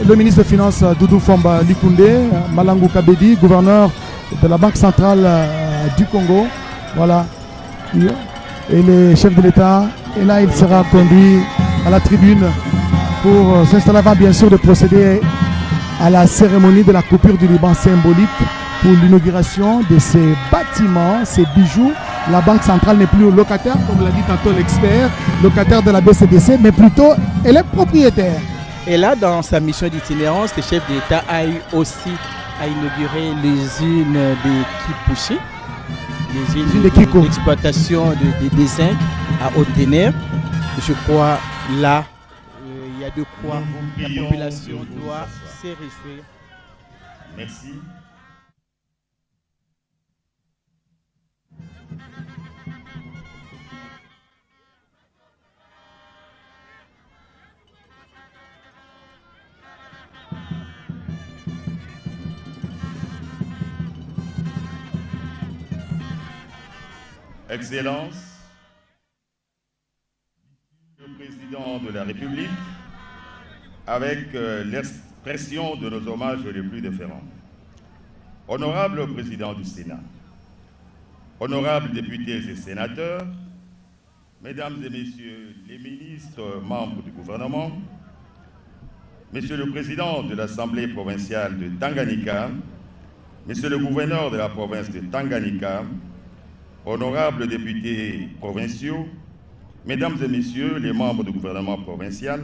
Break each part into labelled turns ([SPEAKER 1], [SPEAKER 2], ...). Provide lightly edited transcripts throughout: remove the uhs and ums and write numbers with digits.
[SPEAKER 1] le ministre des Finances Doudou Famba Likunde, Malangou Kabedi, gouverneur de la Banque centrale du Congo. Voilà. Et le chef de l'État. Et là, il sera conduit à la tribune pour s'installer avant, bien sûr, de procéder à la cérémonie de la coupure du ruban symbolique pour l'inauguration de ces bâtiments, ces bijoux. La Banque centrale n'est plus locataire, comme l'a dit tantôt l'expert, locataire de la BCDC, mais plutôt elle est propriétaire.
[SPEAKER 2] Et là, dans sa mission d'itinérance, le chef d'État a eu aussi à inaugurer l'usine de Kipushi, l'usine d'exploitation des zinc à haute ténèbres. Je crois là, il y a de quoi la population doit se réjouir.
[SPEAKER 3] Merci. Excellence, le Président de la République, avec l'expression de nos hommages les plus déférents. Honorable Président du Sénat, honorables députés et sénateurs, Mesdames et Messieurs les ministres membres du gouvernement, Monsieur le Président de l'Assemblée provinciale de Tanganyika, Monsieur le Gouverneur de la province de Tanganyika, honorables députés provinciaux, Mesdames et Messieurs les membres du gouvernement provincial,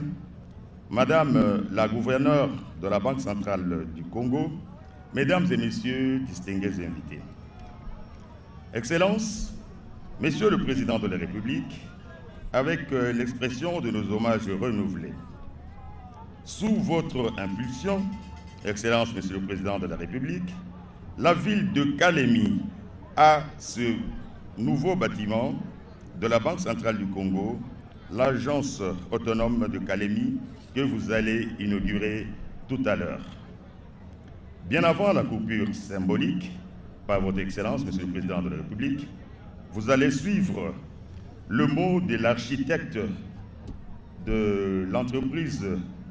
[SPEAKER 3] Madame la gouverneure de la Banque centrale du Congo, Mesdames et Messieurs distingués invités. Excellences, Monsieur le Président de la République, avec l'expression de nos hommages renouvelés, sous votre impulsion, Excellences, Monsieur le Président de la République, la ville de Kalemi a ce nouveau bâtiment de la Banque centrale du Congo, l'agence autonome de Kalemi, que vous allez inaugurer tout à l'heure. Bien avant la coupure symbolique, par votre Excellence, Monsieur le Président de la République, vous allez suivre le mot de l'architecte de l'entreprise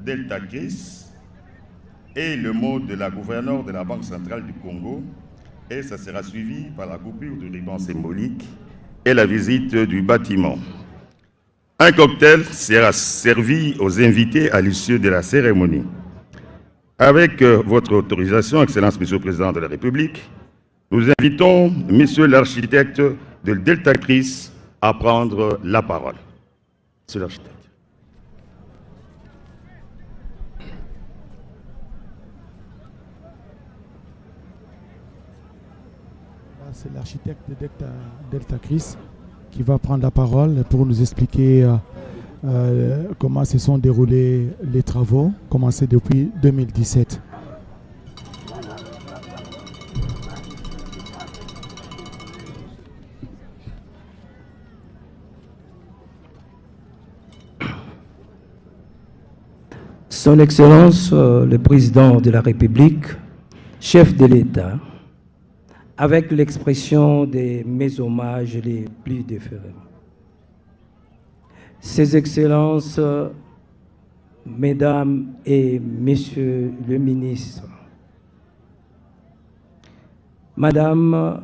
[SPEAKER 3] Delta Chris et le mot de la gouverneure de la Banque centrale du Congo, et ça sera suivi par la coupure du ruban symbolique et la visite du bâtiment. Un cocktail sera servi aux invités à l'issue de la cérémonie. Avec votre autorisation, Excellence, Monsieur le Président de la République, nous invitons Monsieur l'architecte de Delta Chris à prendre la parole. Monsieur l'architecte.
[SPEAKER 1] C'est l'architecte de Delta Chris qui va prendre la parole pour nous expliquer comment se sont déroulés les travaux commencés depuis 2017.
[SPEAKER 4] Son Excellence, le Président de la République, chef de l'État, avec l'expression de mes hommages les plus déférents. Ses Excellences, Mesdames et Messieurs les ministres, Madame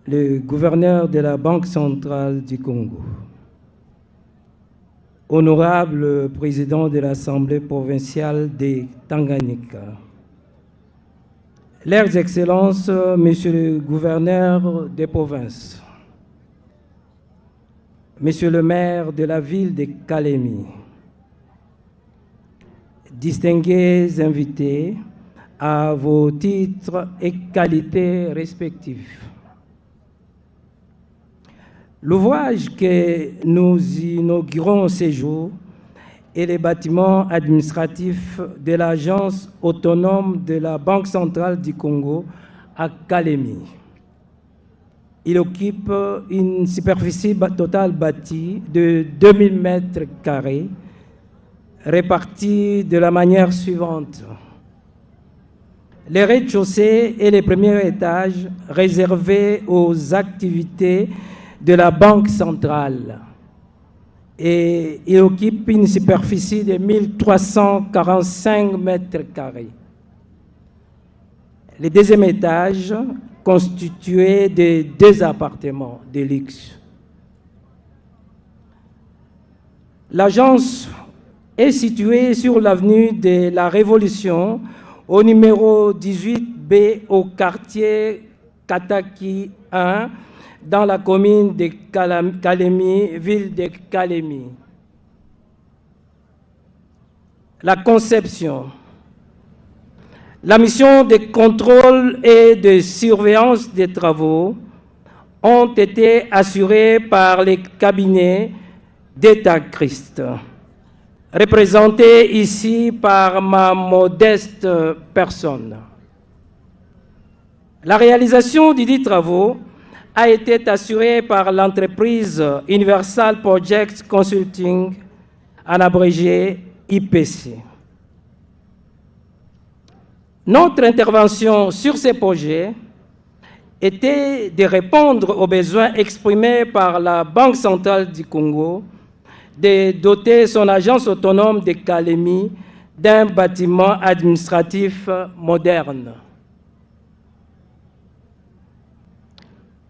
[SPEAKER 4] le gouverneur de la Banque centrale du Congo, Honorable Président de l'Assemblée provinciale de Tanganyika, Leurs Excellences, Monsieur le gouverneur des provinces, Monsieur le maire de la ville de Kalemi, distingués invités à vos titres et qualités respectifs. L'ouvrage que nous inaugurons ces jours et les bâtiments administratifs de l'agence autonome de la Banque centrale du Congo à Kalemi. Il occupe une superficie totale bâtie de 2000 mètres carrés, répartie de la manière suivante. Les rez-de-chaussée et les premiers étages réservés aux activités de la Banque centrale et il occupe une superficie de 1345 mètres carrés. Le deuxième étage, constitué de 2 appartements de luxe. L'agence est située sur l'avenue de la Révolution, au numéro 18B, au quartier Kataki 1, dans la commune de Kalemi, ville de Kalemi. La conception. La mission de contrôle et de surveillance des travaux ont été assurées par les cabinets d'État Christ, représentés ici par ma modeste personne. La réalisation de ces travaux a été assurée par l'entreprise Universal Project Consulting, en abrégé IPC. Notre intervention sur ces projets était de répondre aux besoins exprimés par la Banque centrale du Congo de doter son agence autonome de Kalemi d'un bâtiment administratif moderne.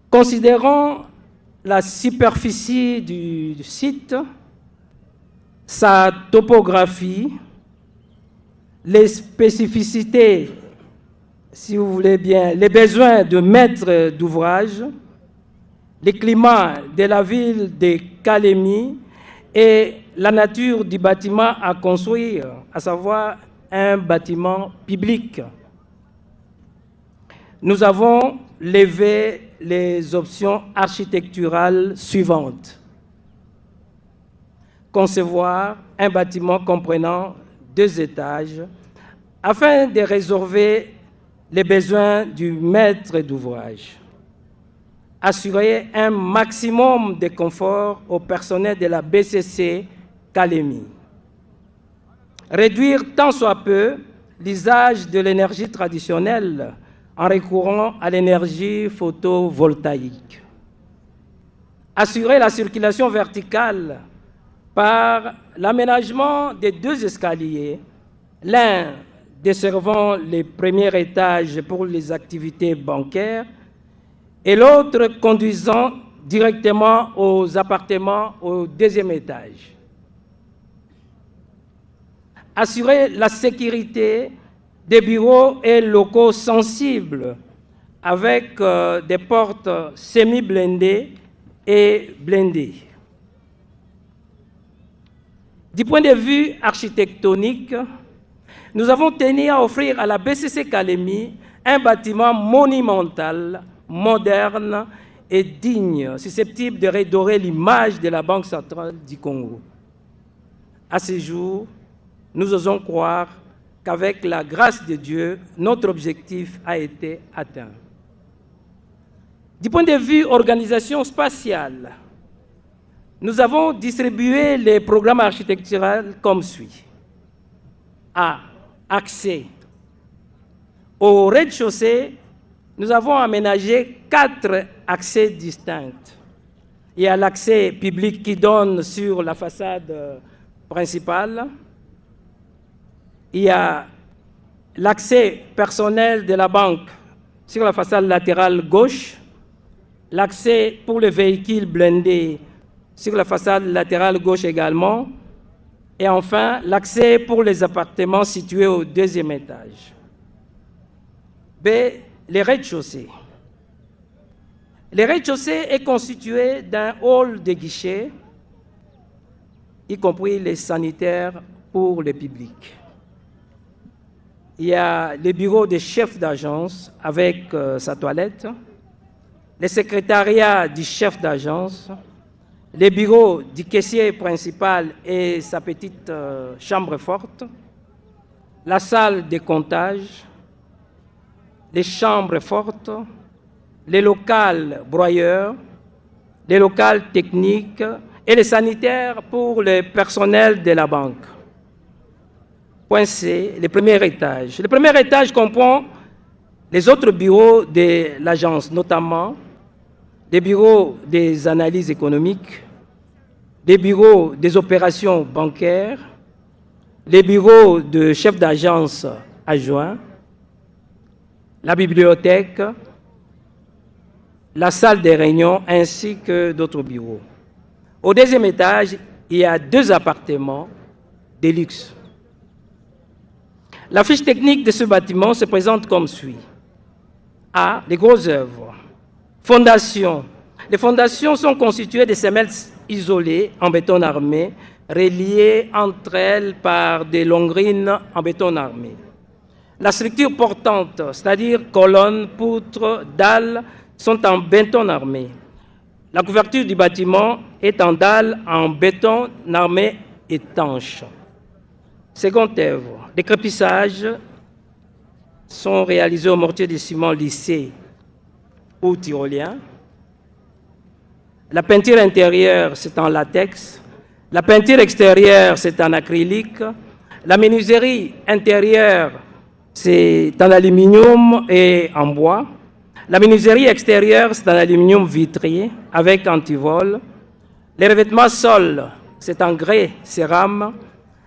[SPEAKER 4] Considérant la superficie du site, sa topographie, les spécificités, si vous voulez bien, les besoins de maître d'ouvrage, le climat de la ville de Kalemi et la nature du bâtiment à construire, à savoir un bâtiment public. Nous avons levé les options architecturales suivantes. Concevoir un bâtiment comprenant 2 étages afin de résorber les besoins du maître d'ouvrage. Assurer un maximum de confort au personnel de la BCC Kalemi. Réduire tant soit peu l'usage de l'énergie traditionnelle en recourant à l'énergie photovoltaïque. Assurer la circulation verticale par l'aménagement des 2 escaliers, l'un desservant les premiers étages pour les activités bancaires et l'autre conduisant directement aux appartements au 2e étage. Assurer la sécurité des bureaux et locaux sensibles avec des portes semi-blindées et blindées. Du point de vue architectonique, nous avons tenu à offrir à la BCC Kalemi un bâtiment monumental, moderne et digne, susceptible de redorer l'image de la Banque centrale du Congo. À ce jour, nous osons croire qu'avec la grâce de Dieu, notre objectif a été atteint. Du point de vue organisation spatiale, nous avons distribué les programmes architecturaux comme suit. A. Accès. Au rez-de-chaussée, nous avons aménagé 4 accès distincts. Il y a l'accès public qui donne sur la façade principale. Il y a l'accès personnel de la banque sur la façade latérale gauche, l'accès pour les véhicules blindés sur la façade latérale gauche également, et enfin l'accès pour les appartements situés au 2e étage. B. Les rez-de-chaussée. Le rez-de-chaussée est constitué d'un hall de guichets, y compris les sanitaires pour le public. Il y a le bureau des chefs d'agence avec sa toilette, le secrétariat du chef d'agence, le bureau du caissier principal et sa petite chambre forte, la salle de comptage, les chambres fortes, les locaux broyeurs, les locaux techniques et les sanitaires pour le personnel de la banque. Point C, le premier étage. Le premier étage comprend les autres bureaux de l'agence, notamment des bureaux des analyses économiques, des bureaux des opérations bancaires, les bureaux de chef d'agence adjoint, la bibliothèque, la salle des réunions ainsi que d'autres bureaux. Au deuxième étage, il y a 2 appartements de luxe. La fiche technique de ce bâtiment se présente comme suit. A. Les grosses œuvres. Fondation. Les fondations sont constituées de semelles isolées en béton armé, reliées entre elles par des longrines en béton armé. La structure portante, c'est-à-dire colonnes, poutres, dalles, sont en béton armé. La couverture du bâtiment est en dalles en béton armé étanche. Seconde œuvre, les crépissages sont réalisés au mortier de ciment lissé ou tyrolien. La peinture intérieure, c'est en latex. La peinture extérieure, c'est en acrylique. La menuiserie intérieure, c'est en aluminium et en bois. La menuiserie extérieure, c'est en aluminium vitré avec antivol. Les revêtements sol, c'est en grès cérame.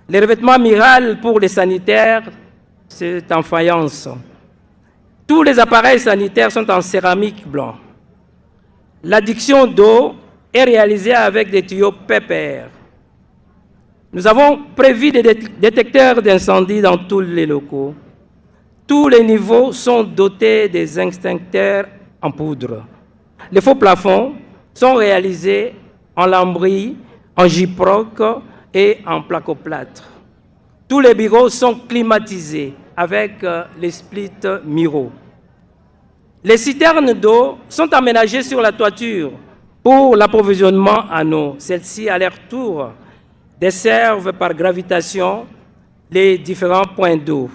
[SPEAKER 4] Les revêtements miral pour les sanitaires, c'est en faïence. Tous les appareils sanitaires sont en céramique blanc. L'adduction d'eau est réalisée avec des tuyaux PPR. Nous avons prévu des détecteurs d'incendie dans tous les locaux. Tous les niveaux sont dotés des extincteurs en poudre. Les faux plafonds sont réalisés en lambris, en gyproc et en placoplâtre. Tous les bureaux sont climatisés avec les splits Miro. Les citernes d'eau sont aménagées sur la toiture pour l'approvisionnement en eau. Celles-ci, à leur tour, desservent par gravitation les différents points d'eau.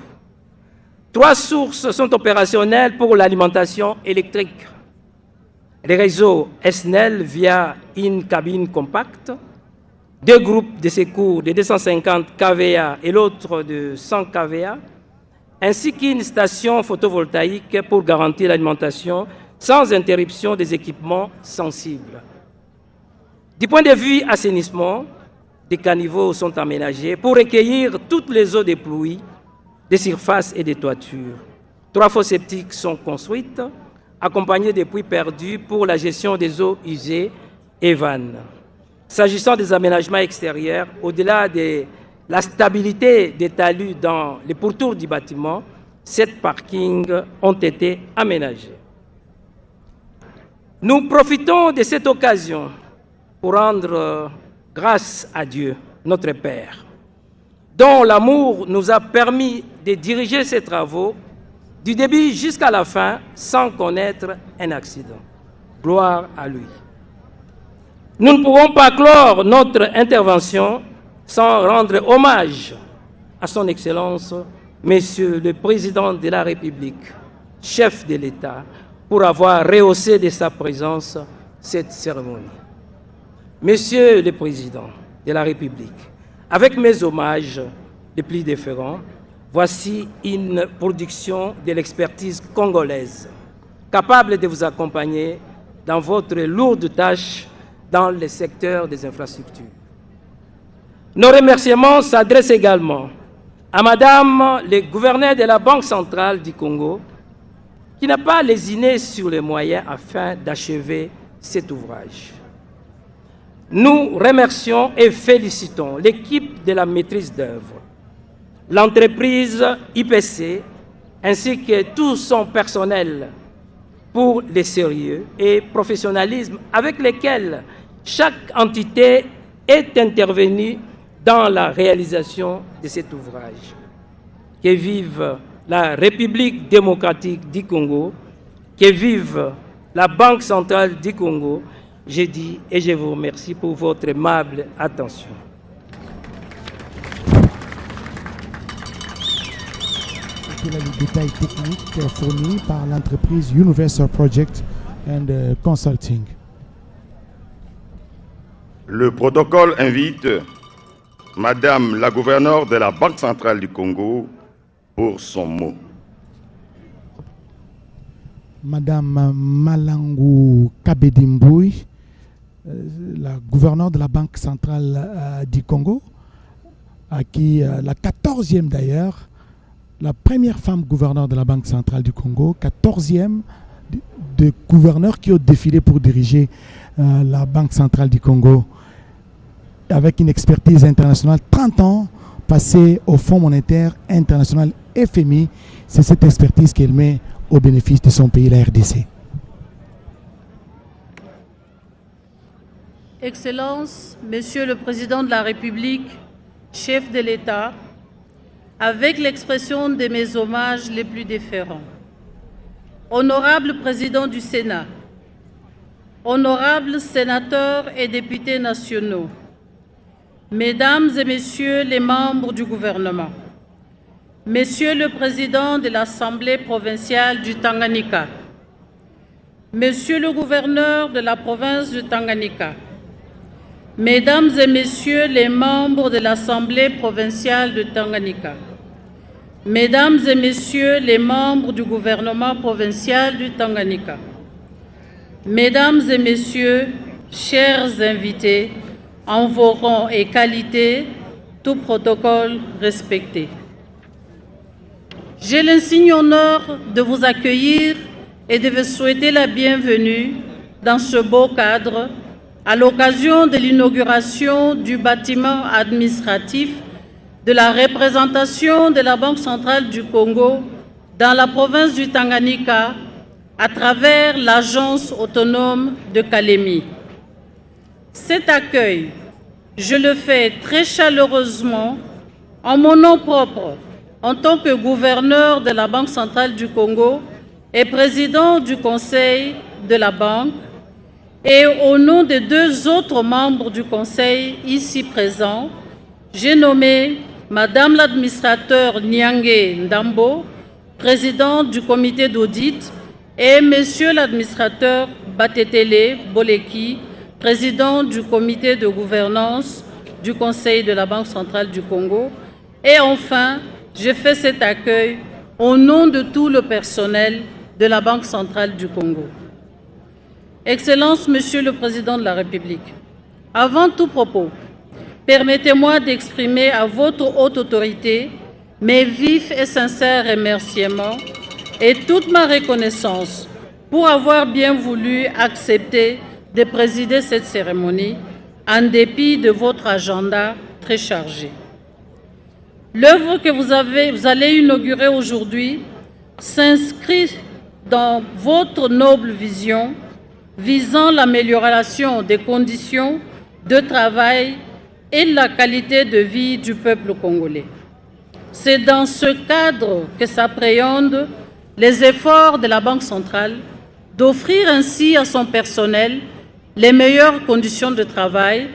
[SPEAKER 4] 3 sources sont opérationnelles pour l'alimentation électrique. Les réseaux SNEL via une cabine compacte, 2 groupes de secours de 250 kVA et l'autre de 100 kVA, ainsi qu'une station photovoltaïque pour garantir l'alimentation sans interruption des équipements sensibles. Du point de vue assainissement, des caniveaux sont aménagés pour recueillir toutes les eaux des pluies, des surfaces et des toitures. 3 fosses septiques sont construites, accompagnées des puits perdus pour la gestion des eaux usées et vannes. S'agissant des aménagements extérieurs, au-delà de la stabilité des talus dans les pourtours du bâtiment, 7 parkings ont été aménagés. Nous profitons de cette occasion pour rendre grâce à Dieu, notre Père, dont l'amour nous a permis de diriger ces travaux du début jusqu'à la fin sans connaître un accident. Gloire à lui. Nous ne pouvons pas clore notre intervention sans rendre hommage à son Excellence, Monsieur le Président de la République, chef de l'État, pour avoir rehaussé de sa présence cette cérémonie. Monsieur le Président de la République, avec mes hommages les plus déférents, voici une production de l'expertise congolaise, capable de vous accompagner dans votre lourde tâche dans le secteur des infrastructures. Nos remerciements s'adressent également à Madame le gouverneur de la Banque centrale du Congo, qui n'a pas lésiné sur les moyens afin d'achever cet ouvrage. Nous remercions et félicitons l'équipe de la maîtrise d'œuvre, l'entreprise IPC, ainsi que tout son personnel pour le sérieux et professionnalisme avec lesquels chaque entité est intervenue dans la réalisation de cet ouvrage. Que vive la République démocratique du Congo, que vive la Banque centrale du Congo. Je dis et je vous remercie pour votre aimable attention.
[SPEAKER 1] Quel est le détail technique fourni par l'entreprise Universal Project and Consulting?
[SPEAKER 3] Le protocole invite Madame la gouverneure de la Banque centrale du Congo pour son mot.
[SPEAKER 1] Madame Malangu Kabedi Mbui, la gouverneure de la Banque centrale du Congo, à qui la 14e d'ailleurs, la première femme gouverneure de la Banque centrale du Congo, 14e de gouverneurs qui ont défilé pour diriger la Banque centrale du Congo, avec une expertise internationale, 30 ans passés au Fonds monétaire international FMI. C'est cette expertise qu'elle met au bénéfice de son pays, la RDC.
[SPEAKER 5] Excellences, Monsieur le Président de la République, chef de l'État, avec l'expression de mes hommages les plus déférents. Honorable Président du Sénat, honorables sénateurs et députés nationaux, Mesdames et Messieurs les membres du gouvernement, Monsieur le Président de l'Assemblée provinciale du Tanganyika, Monsieur le gouverneur de la province du Tanganyika, Mesdames et Messieurs les membres de l'Assemblée provinciale du Tanganyika, Mesdames et Messieurs les membres du gouvernement provincial du Tanganyika, Mesdames et Messieurs, chers invités, en vos rangs et qualités, tout protocole respecté. J'ai l'insigne honneur de vous accueillir et de vous souhaiter la bienvenue dans ce beau cadre à l'occasion de l'inauguration du bâtiment administratif de la représentation de la Banque centrale du Congo dans la province du Tanganyika à travers l'agence autonome de Kalemi. Cet accueil, je le fais très chaleureusement en mon nom propre, en tant que gouverneur de la Banque centrale du Congo et président du conseil de la Banque, et au nom de 2 autres membres du conseil ici présents, j'ai nommé Madame l'administrateur Nyangé Ndambo, président du comité d'audit, et Monsieur l'administrateur Batetele Boleki, président du comité de gouvernance du Conseil de la Banque centrale du Congo. Et enfin, je fais cet accueil au nom de tout le personnel de la Banque centrale du Congo. Excellences, Monsieur le Président de la République, avant tout propos, permettez-moi d'exprimer à votre haute autorité mes vifs et sincères remerciements et toute ma reconnaissance pour avoir bien voulu accepter de présider cette cérémonie en dépit de votre agenda très chargé. L'œuvre que vous allez inaugurer aujourd'hui s'inscrit dans votre noble vision visant l'amélioration des conditions de travail et la qualité de vie du peuple congolais. C'est dans ce cadre que s'appréhendent les efforts de la Banque centrale d'offrir ainsi à son personnel les meilleures conditions de travail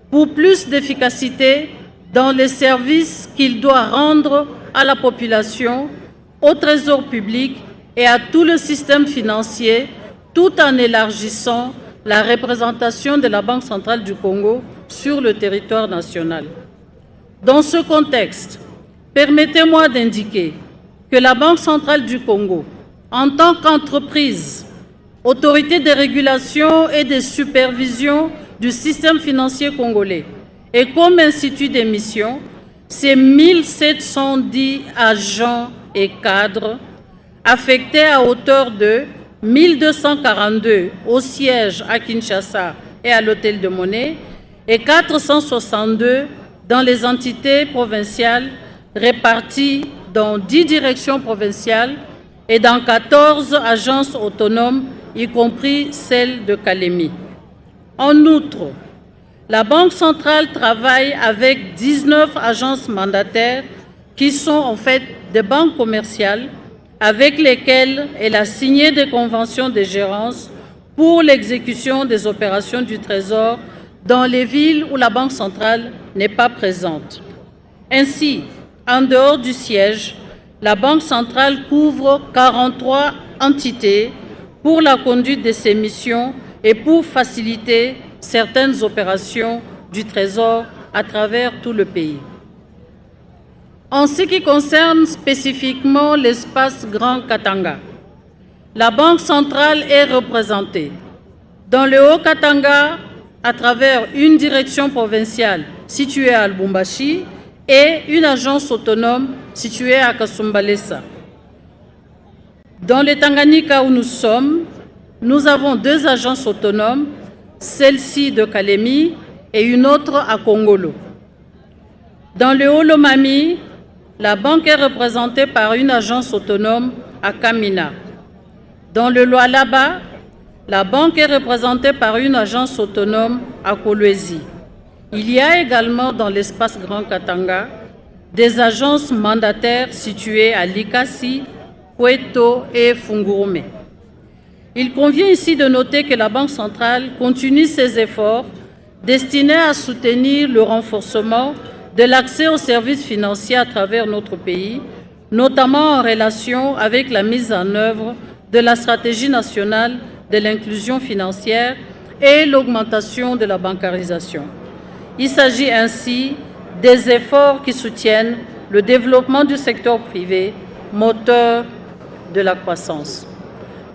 [SPEAKER 5] pour plus d'efficacité dans les services qu'il doit rendre à la population, au trésor public et à tout le système financier, tout en élargissant la représentation de la Banque centrale du Congo sur le territoire national. Dans ce contexte, permettez-moi d'indiquer que la Banque centrale du Congo, en tant qu'entreprise, autorité de régulation et de supervision du système financier congolais, et comme institut d'émission, ses 1710 agents et cadres affectés à hauteur de 1242 au siège à Kinshasa et à l'Hôtel de Monnaie et 462 dans les entités provinciales réparties dans 10 directions provinciales et dans 14 agences autonomes, y compris celle de Kalemi. En outre, la Banque centrale travaille avec 19 agences mandataires qui sont en fait des banques commerciales avec lesquelles elle a signé des conventions de gérance pour l'exécution des opérations du Trésor dans les villes où la Banque centrale n'est pas présente. Ainsi, en dehors du siège, la Banque centrale couvre 43 entités pour la conduite de ses missions et pour faciliter certaines opérations du Trésor à travers tout le pays. En ce qui concerne spécifiquement l'espace Grand Katanga, la Banque centrale est représentée dans le Haut-Katanga, à travers une direction provinciale située à Lubumbashi et une agence autonome située à Kasumbalesa. Dans le Tanganyika où nous sommes, nous avons 2 agences autonomes, celle-ci de Kalemi et une autre à Kongolo. Dans le Haut-Lomami, la banque est représentée par une agence autonome à Kamina. Dans le Lualaba, la banque est représentée par une agence autonome à Kolwezi. Il y a également dans l'espace Grand Katanga des agences mandataires situées à Likasi, Kweto et Fungurume. Il convient ici de noter que la Banque centrale continue ses efforts destinés à soutenir le renforcement de l'accès aux services financiers à travers notre pays, notamment en relation avec la mise en œuvre de la stratégie nationale de l'inclusion financière et l'augmentation de la bancarisation. Il s'agit ainsi des efforts qui soutiennent le développement du secteur privé, moteur de la croissance.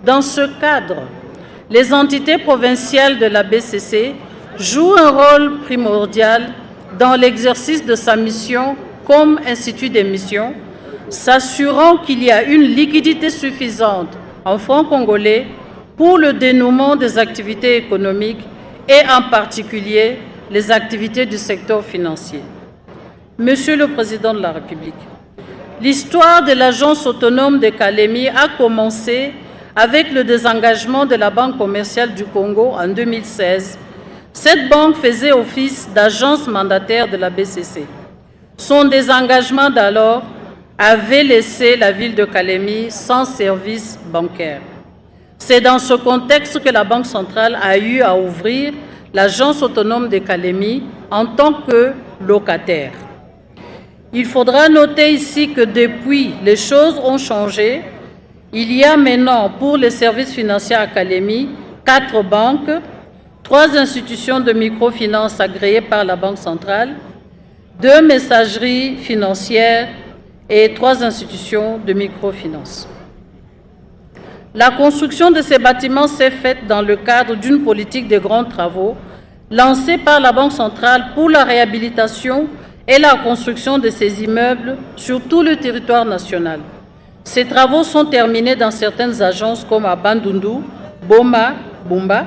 [SPEAKER 5] Dans ce cadre, les entités provinciales de la BCC jouent un rôle primordial dans l'exercice de sa mission comme institut d'émission, s'assurant qu'il y a une liquidité suffisante en francs congolais pour le dénouement des activités économiques et en particulier les activités du secteur financier. Monsieur le Président de la République, l'histoire de l'agence autonome de Kalemi a commencé avec le désengagement de la Banque commerciale du Congo en 2016. Cette banque faisait office d'agence mandataire de la BCC. Son désengagement d'alors avait laissé la ville de Kalemi sans service bancaire. C'est dans ce contexte que la Banque centrale a eu à ouvrir l'agence autonome de Kalemi en tant que locataire. Il faudra noter ici que depuis, les choses ont changé. Il y a maintenant pour les services financiers à Kalemi 4 banques, 3 institutions de microfinance agréées par la Banque centrale, 2 messageries financières et 3 institutions de microfinance. La construction de ces bâtiments s'est faite dans le cadre d'une politique de grands travaux lancée par la Banque centrale pour la réhabilitation et la construction de ces immeubles sur tout le territoire national. Ces travaux sont terminés dans certaines agences comme à Bandundu, Boma, Bumba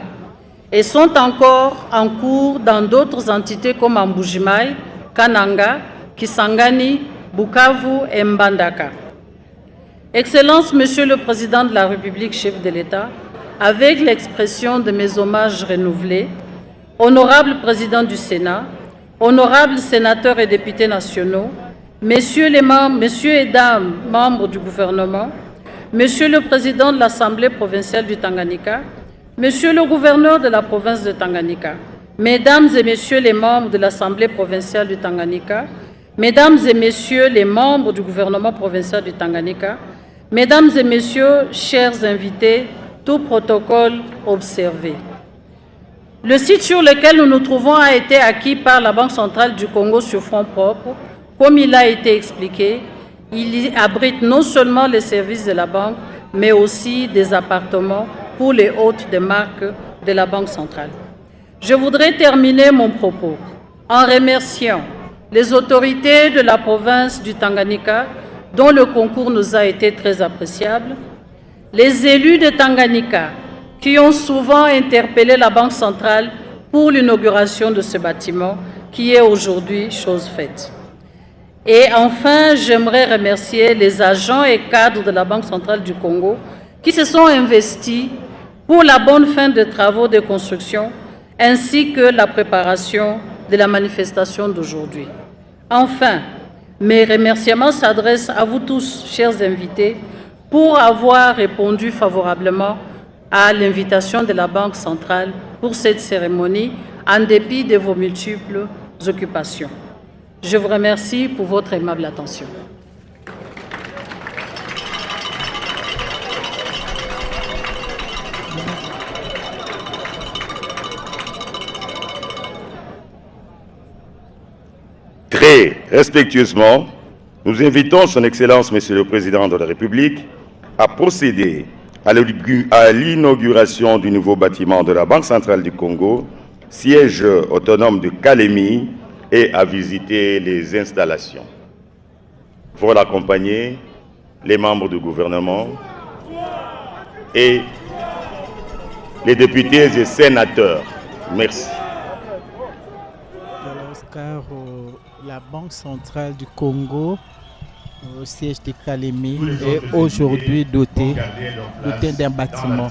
[SPEAKER 5] et sont encore en cours dans d'autres entités comme à Mbujimaï, Kananga, Kisangani, Bukavu et Mbandaka. Excellences, Monsieur le Président de la République, chef de l'État, avec l'expression de mes hommages renouvelés, honorable Président du Sénat, honorables sénateurs et députés nationaux, messieurs et dames membres du gouvernement, Monsieur le Président de l'Assemblée provinciale du Tanganyika, Monsieur le gouverneur de la province de Tanganyika, Mesdames et Messieurs les membres de l'Assemblée provinciale du Tanganyika, Mesdames et Messieurs les membres du gouvernement provincial du Tanganyika, Mesdames et Messieurs, chers invités, tout protocole observé. Le site sur lequel nous nous trouvons a été acquis par la Banque centrale du Congo sur fonds propres. Comme il a été expliqué, il abrite non seulement les services de la banque, mais aussi des appartements pour les hôtes de marque de la Banque centrale. Je voudrais terminer mon propos en remerciant les autorités de la province du Tanganyika, dont le concours nous a été très appréciable, les élus de Tanganyika, qui ont souvent interpellé la Banque centrale pour l'inauguration de ce bâtiment, qui est aujourd'hui chose faite. Et enfin, j'aimerais remercier les agents et cadres de la Banque centrale du Congo qui se sont investis pour la bonne fin des travaux de construction ainsi que la préparation de la manifestation d'aujourd'hui. Enfin, mes remerciements s'adressent à vous tous, chers invités, pour avoir répondu favorablement à l'invitation de la Banque centrale pour cette cérémonie, en dépit de vos multiples occupations. Je vous remercie pour votre aimable attention.
[SPEAKER 3] Très respectueusement, nous invitons son Excellence, Monsieur le Président de la République, à procéder à l'inauguration du nouveau bâtiment de la Banque centrale du Congo siège autonome de Kalemi, et à visiter les installations. Pour l'accompagner, les membres du gouvernement et les députés et sénateurs. Merci.
[SPEAKER 2] Oscar, la Banque centrale du Congo, au siège de Kalemi, est aujourd'hui dotée d'un bâtiment.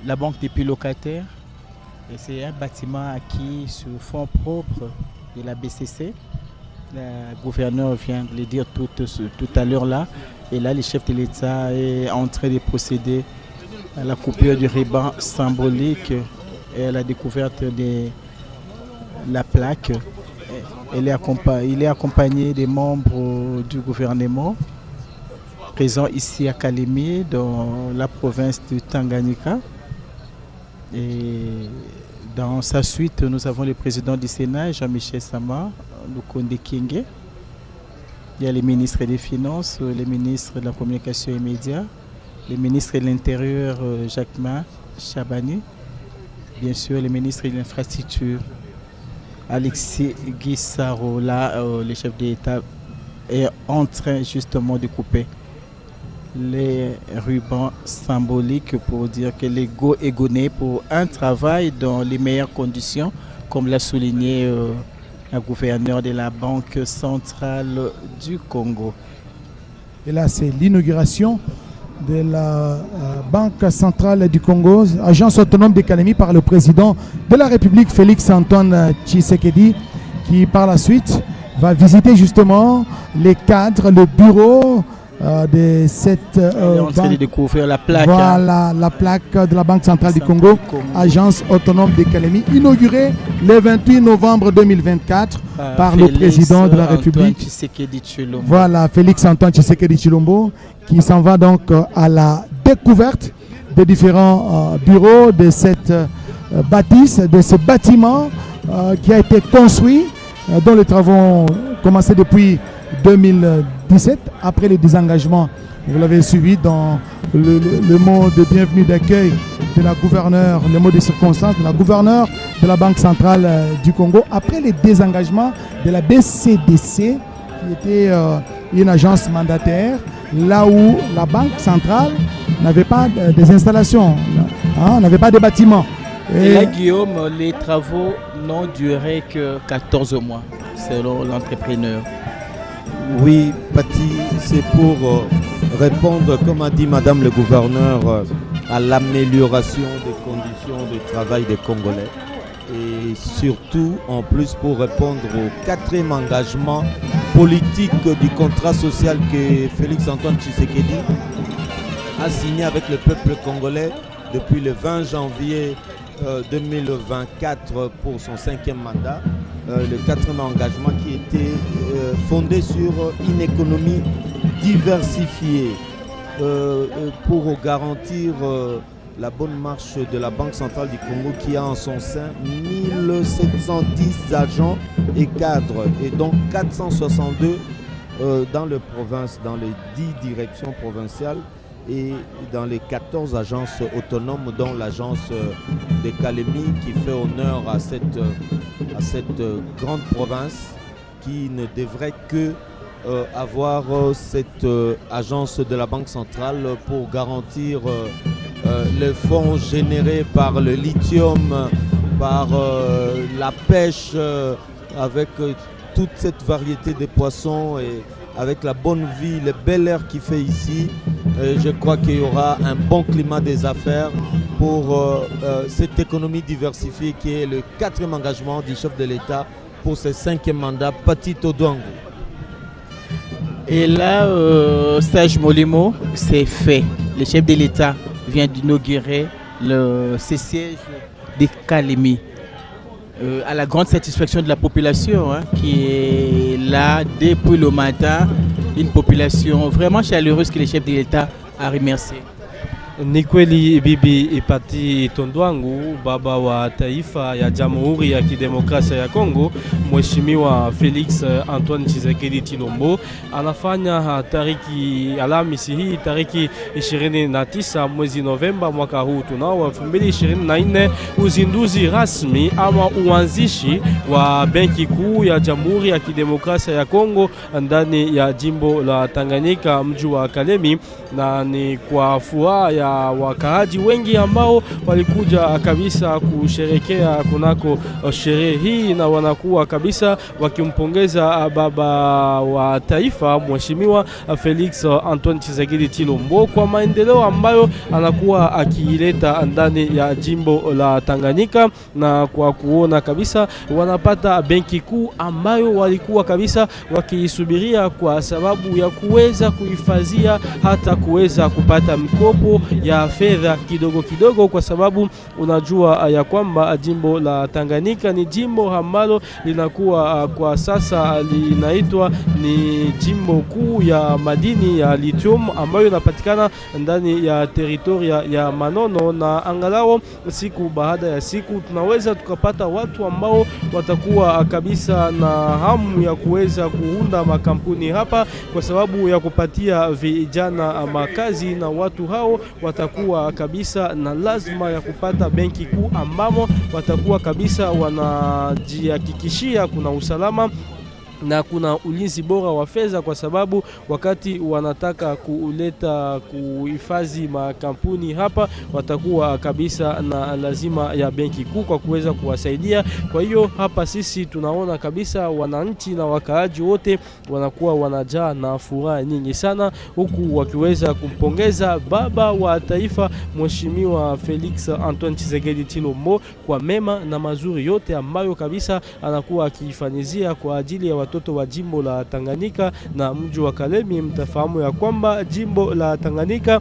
[SPEAKER 2] La banque depuis locataire, et c'est un bâtiment acquis sur fonds propres de la BCC. Le gouverneur vient de le dire tout à l'heure là. Et là, le chef de l'État est en train de procéder à la coupure du ruban symbolique et à la découverte de la plaque. Il est accompagné des membres du gouvernement présents ici à Kalemi, dans la province de Tanganyika. Et dans sa suite, nous avons le président du Sénat, Jean-Michel Sama, Lukonde Kenge. Il y a les ministres des Finances, les ministres de la Communication et Médias, les ministres de l'Intérieur, Jacquemin Chabani, bien sûr, les ministres de l'Infrastructure, Alexis Guissaro. Là, le chef de l'État est en train justement de couper les rubans symboliques pour dire que l'ego est gonné pour un travail dans les meilleures conditions, comme l'a souligné le gouverneur de la Banque centrale du Congo.
[SPEAKER 1] Et là, c'est l'inauguration de la Banque centrale du Congo, agence autonome de Kalemi, par le président de la République, Félix-Antoine Tshisekedi, qui par la suite va visiter justement les cadres, le bureau de cette
[SPEAKER 2] banque, de découvrir la plaque.
[SPEAKER 1] Voilà, la plaque de la Banque centrale du Congo, agence autonome de Kalemi, inaugurée le 28 novembre 2024 par le président de la République. Voilà, Félix-Antoine Tshisekedi Tshilombo, qui s'en va donc à la découverte des différents bureaux de cette bâtisse, de ce bâtiment qui a été construit, dont les travaux ont commencé depuis 2017, après le désengagement. Vous l'avez suivi dans le mot de bienvenue d'accueil de la gouverneure, le mot de circonstance de la gouverneure de la Banque centrale du Congo, après le désengagement de la BCDC, qui était une agence mandataire, là où la Banque centrale n'avait pas des installations, n'avait pas de bâtiments.
[SPEAKER 2] Et là, Guillaume, les travaux n'ont duré que 14 mois, selon l'entrepreneur.
[SPEAKER 6] Oui, Pati, c'est pour répondre, comme a dit Madame le gouverneur, à l'amélioration des conditions de travail des Congolais. Et surtout, en plus, pour répondre au 4e engagement politique du contrat social que Félix-Antoine Tshisekedi a signé avec le peuple congolais depuis le 20 janvier 2024 pour son 5e mandat. Le 4e engagement qui était fondé sur une économie diversifiée pour garantir la bonne marche de la Banque centrale du Congo, qui a en son sein 1710 agents et cadres, et donc 462 dans les provinces, dans les 10 directions provinciales et dans les 14 agences autonomes, dont l'agence de Kalemi, qui fait honneur à cette grande province, qui ne devrait que avoir cette agence de la Banque centrale pour garantir les fonds générés par le lithium, par la pêche, avec toute cette variété de poissons et avec la bonne vie, le bel air qu'il fait ici. Je crois qu'il y aura un bon climat des affaires pour cette économie diversifiée qui est le 4e engagement du chef de l'État pour ce 5e mandat, Pati Todouangou.
[SPEAKER 2] Et là, Stage Molimo, c'est fait. Le chef de l'État vient d'inaugurer ce siège de Kalemi. À la grande satisfaction de la population, qui est là depuis le matin, une population vraiment chaleureuse que le chef de l'État a remercié.
[SPEAKER 7] Ni kweli Bibi Ipati Tondwangu, baba wa taifa ya Jamhuri ya Kidemokrasia ya Kongo, Mheshimiwa Felix Antoine Tshisekedi Tshilombo anafanya tariki Alhamisi hii tariki 29 mwezi Novemba mwaka huu tunao 2024 uzinduzi rasmi ama uanzishi wa Benki Kuu ya Jamhuri ya Kidemokrasia ya Kongo ndani ya jimbo la Tanganyika, mji wa Kalemi, na ni kwa furaha ya wakaaji wengi ambao walikuja kabisa kusherekea kunako sherehe hii, na wanakuwa kabisa wakimpongeza baba wa taifa Mheshimiwa Felix Antoine Tshisekedi Tshilombo kwa maendeleo ambayo anakuwa akiileta ndani ya jimbo la Tanganyika, na kwa kuona kabisa wanapata benki kuu ambayo walikuwa kabisa wakiisubiria kwa sababu ya kuweza kuhifadhia hata kuweza kupata mikopo ya fedha kidogo kidogo, kwa sababu unajua ya kwamba jimbo la Tanganyika ni jimbo ambalo linakuwa kwa sasa linaitwa ni jimbo kuu ya madini ya lithium ambayo inapatikana ndani ya teritoria ya Manono, na angalau siku baada ya siku tunaweza tukapata watu ambao watakuwa kabisa na hamu ya kuweza kuunda makampuni hapa kwa sababu ya kupatia vijana makazi, na watu hao watakuwa kabisa na lazima ya kupata benki kuu ambamo watakuwa kabisa wanajihakikishia kuna usalama na kuna ulinzi bora wa fedha, kwa sababu wakati wanataka kuleta kuhifadhi makampuni hapa watakuwa kabisa na lazima ya benki kuu kwa kuweza kuwasaidia. Kwa hiyo hapa sisi tunaona kabisa wananchi na wakaaji wote wanakuwa wanajaa na furaha nyingi sana, huku wakiweza kumpongeza baba wa taifa Mheshimiwa Felix Antoine Tshisekedi Tshilombo kwa mema na mazuri yote ambayo kabisa anakuwa akifanyizia kwa ajili ya watoto wa jimbo la Tanganyika na mji wa Kalemi. Mtafahamu ya kwamba jimbo la Tanganyika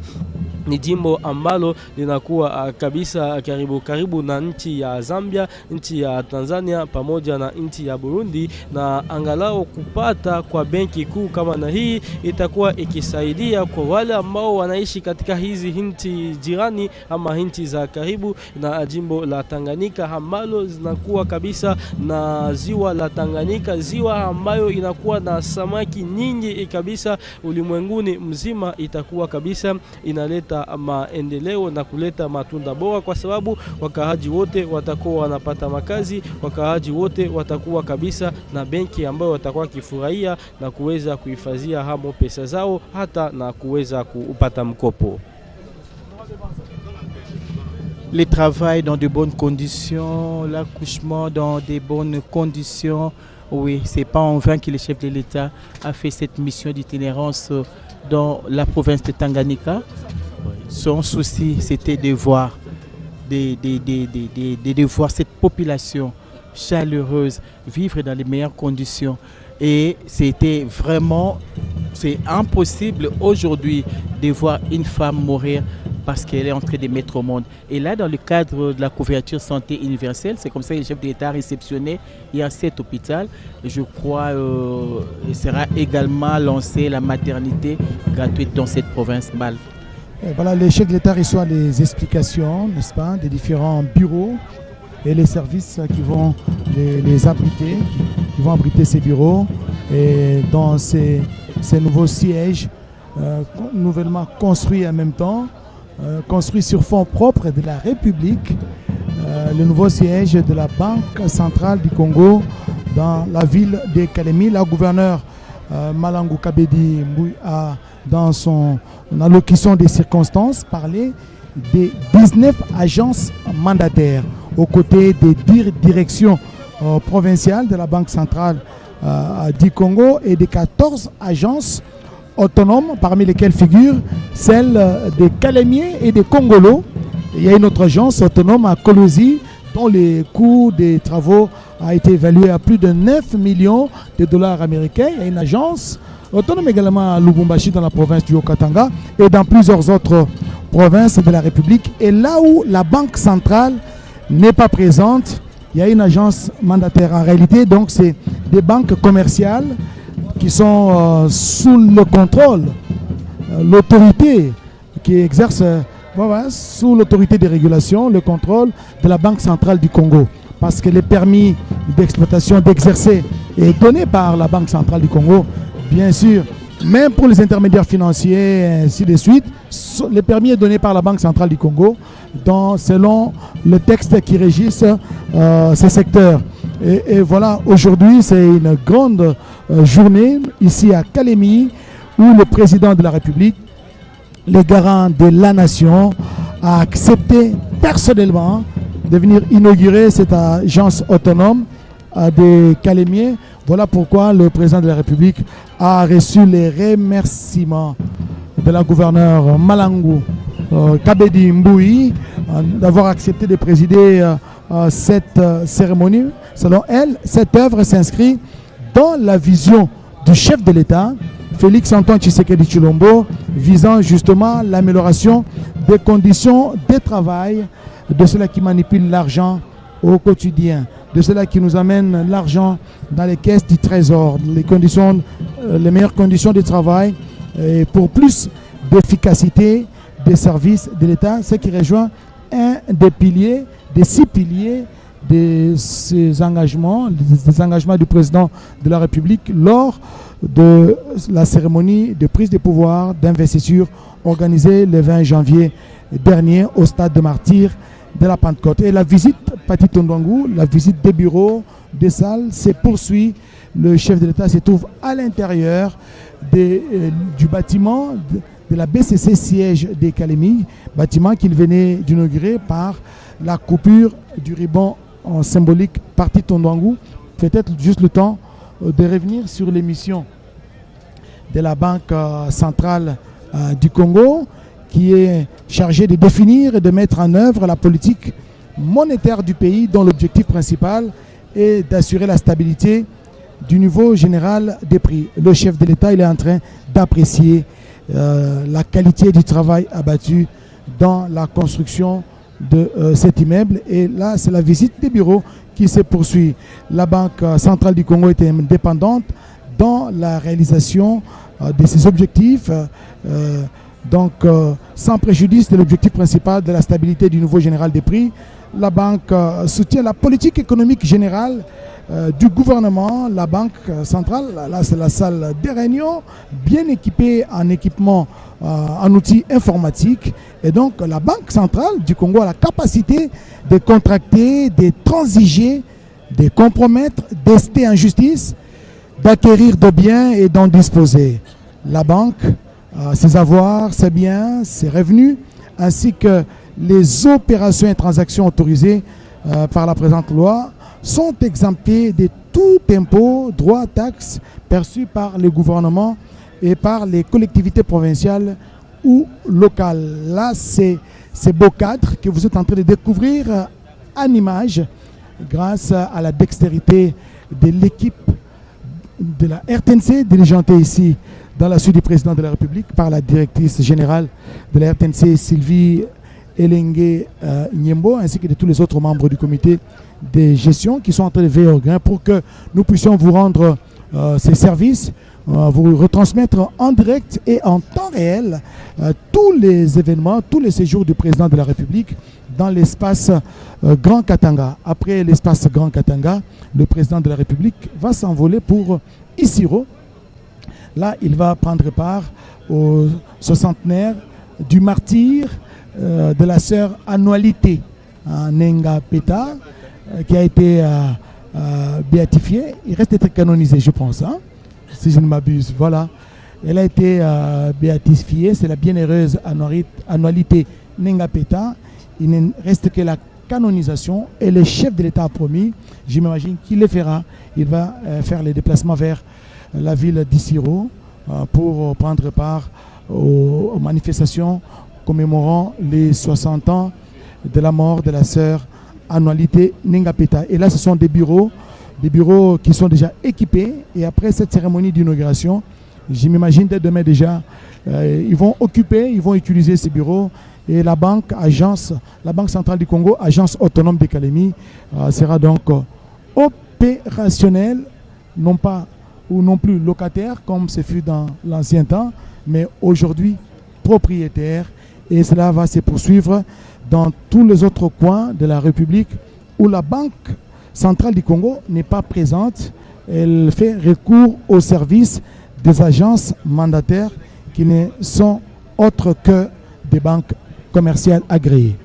[SPEAKER 7] ni jimbo ambalo linakuwa kabisa karibu na nchi ya Zambia, nchi ya Tanzania pamoja na nchi ya Burundi, na angalau kupata kwa benki kuu kama na hii itakuwa ikisaidia kwa wale ambao wanaishi katika hizi nchi jirani ama nchi za karibu na jimbo la Tanganyika ambalo zinakuwa kabisa na ziwa la Tanganyika, ziwa ambayo inakuwa na samaki nyingi kabisa ulimwenguni mzima. Itakuwa kabisa inaleta maendeleo na kuleta matunda bora, kwa sababu wakaaji wote watakuwa wanapata makazi, wakaaji wote watakuwa kabisa na benki ambayo watakuwa kifurahia na kuweza kuhifadhia hamo pesa zao hata na kuweza kupata mkopo.
[SPEAKER 2] Le travail dans de bonnes conditions, l'accouchement dans de bonnes conditions. Oui, c'est pas en vain que le chef de l'État a fait cette mission d'itinérance dans la province de Tanganyika. Son souci, c'était de voir, de voir cette population chaleureuse vivre dans les meilleures conditions. Et c'était vraiment, c'est impossible aujourd'hui de voir une femme mourir parce qu'elle est en train de mettre au monde. Et là, dans le cadre de la couverture santé universelle, c'est comme ça que le chef de l'État a réceptionné. Il y a 7 hôpitaux. Je crois qu'il sera également lancé la maternité gratuite dans cette province.
[SPEAKER 1] Et voilà, le chef de l'État reçoit les explications, n'est-ce pas, des différents bureaux et les services qui vont les abriter, qui vont abriter ces bureaux et dans ces nouveaux sièges nouvellement construits en même temps, construits sur fonds propres de la République, le nouveau siège de la Banque centrale du Congo dans la ville de Kalemi. La gouverneure Malangu Kabedi a, dans son allocution des circonstances, parlé des 19 agences mandataires aux côtés des 10 directions provinciales de la Banque centrale du Congo et des 14 agences autonomes, parmi lesquelles figurent celles des Kalemiens et des Congolos. Il y a une autre agence autonome à Kolosi dont le coût des travaux a été évalué à plus de 9 millions de dollars américains. Il y a une agence autonome également à Lubumbashi dans la province du Haut-Katanga et dans plusieurs autres provinces de la République. Et là où la Banque centrale n'est pas présente, il y a une agence mandataire. En réalité, donc, c'est des banques commerciales qui sont sous le contrôle, l'autorité qui exerce voilà, sous l'autorité de régulation, le contrôle de la Banque centrale du Congo. Parce que les permis d'exploitation, d'exercer est donné par la Banque centrale du Congo, bien sûr. Même pour les intermédiaires financiers, et ainsi de suite, le permis est donné par la Banque centrale du Congo selon le texte qui régisse ces secteurs. Et voilà, aujourd'hui, c'est une grande journée ici à Kalemi où le président de la République, le garant de la nation, a accepté personnellement de venir inaugurer cette agence autonome des Calémiens. Voilà pourquoi le président de la République a reçu les remerciements de la gouverneure Malangu Kabedi Mboui d'avoir accepté de présider cette cérémonie. Selon elle, cette œuvre s'inscrit dans la vision du chef de l'État, Félix Antoine Tshisekedi Tshilombo, visant justement l'amélioration des conditions de travail de ceux-là qui manipulent l'argent au quotidien, de ceux-là qui nous amènent l'argent dans les caisses du trésor, les meilleures conditions de travail et pour plus d'efficacité des services de l'État, ce qui rejoint un des piliers, des 6 piliers de ces engagements, des engagements du président de la République lors de la cérémonie de prise de pouvoir d'investiture organisée le 20 janvier dernier au stade de Martyrs de la Pentecôte. Et la visite Pati Tondouangou, la visite des bureaux, des salles, se poursuit. Le chef de l'État se trouve à l'intérieur du bâtiment de la BCC siège des Kalemi, bâtiment qu'il venait d'inaugurer par la coupure du ruban en symbolique Pati Tondouangou. Peut-être juste le temps de revenir sur l'émission de la Banque centrale du Congo, qui est chargée de définir et de mettre en œuvre la politique monétaire du pays, dont l'objectif principal est d'assurer la stabilité du niveau général des prix. Le chef de l'État est en train d'apprécier la qualité du travail abattu dans la construction de cet immeuble. Et là, c'est la visite des bureaux qui se poursuit. La Banque centrale du Congo est indépendante dans la réalisation de ses objectifs, sans préjudice de l'objectif principal de la stabilité du niveau général des prix. La banque soutient la politique économique générale du gouvernement. La banque centrale, là c'est la salle des réunions, bien équipée en équipement, en outils informatiques. Et donc la Banque centrale du Congo a la capacité de contracter, de transiger, de compromettre, d'ester en justice, d'acquérir de biens et d'en disposer. La banque, ses avoirs, ses biens, ses revenus, ainsi que les opérations et transactions autorisées par la présente loi sont exemptés de tout impôt, droit, taxe perçus par le gouvernement et par les collectivités provinciales ou locales. Là, c'est ces beaux cadres que vous êtes en train de découvrir en image grâce à la dextérité de l'équipe de la RTNC, diligentée ici dans la suite du président de la République par la directrice générale de la RTNC, Sylvie Elengue Nyembo, ainsi que de tous les autres membres du comité de gestion qui sont en train de veiller au grain pour que nous puissions vous rendre ces services, vous retransmettre en direct et en temps réel tous les événements, tous les séjours du président de la République dans l'espace Grand Katanga. Après l'espace Grand Katanga, le président de la République va s'envoler pour Isiro. Là, il va prendre part au 60e du martyr de la sœur Annualité Nenga Peta, qui a été béatifiée. Il reste d'être canonisé, je pense, hein, si je ne m'abuse. Voilà. Elle a été béatifiée. C'est la bienheureuse Annualité Nenga Peta. Il ne reste que la canonisation et le chef de l'État a promis, je m'imagine qu'il le fera. Il va faire les déplacements vers la ville d'Isiro pour prendre part aux manifestations commémorant les 60 ans de la mort de la sœur Annualité Nenga Peta. Et là, ce sont des bureaux qui sont déjà équipés. Et après cette cérémonie d'inauguration, je m'imagine dès demain déjà, ils vont utiliser ces bureaux. Et la Banque centrale du Congo, agence autonome de Kalemi, sera donc opérationnelle, non plus locataire comme ce fut dans l'ancien temps, mais aujourd'hui propriétaire et cela va se poursuivre dans tous les autres coins de la République où la Banque centrale du Congo n'est pas présente. Elle fait recours au service des agences mandataires qui ne sont autres que des banques commerciales agréées.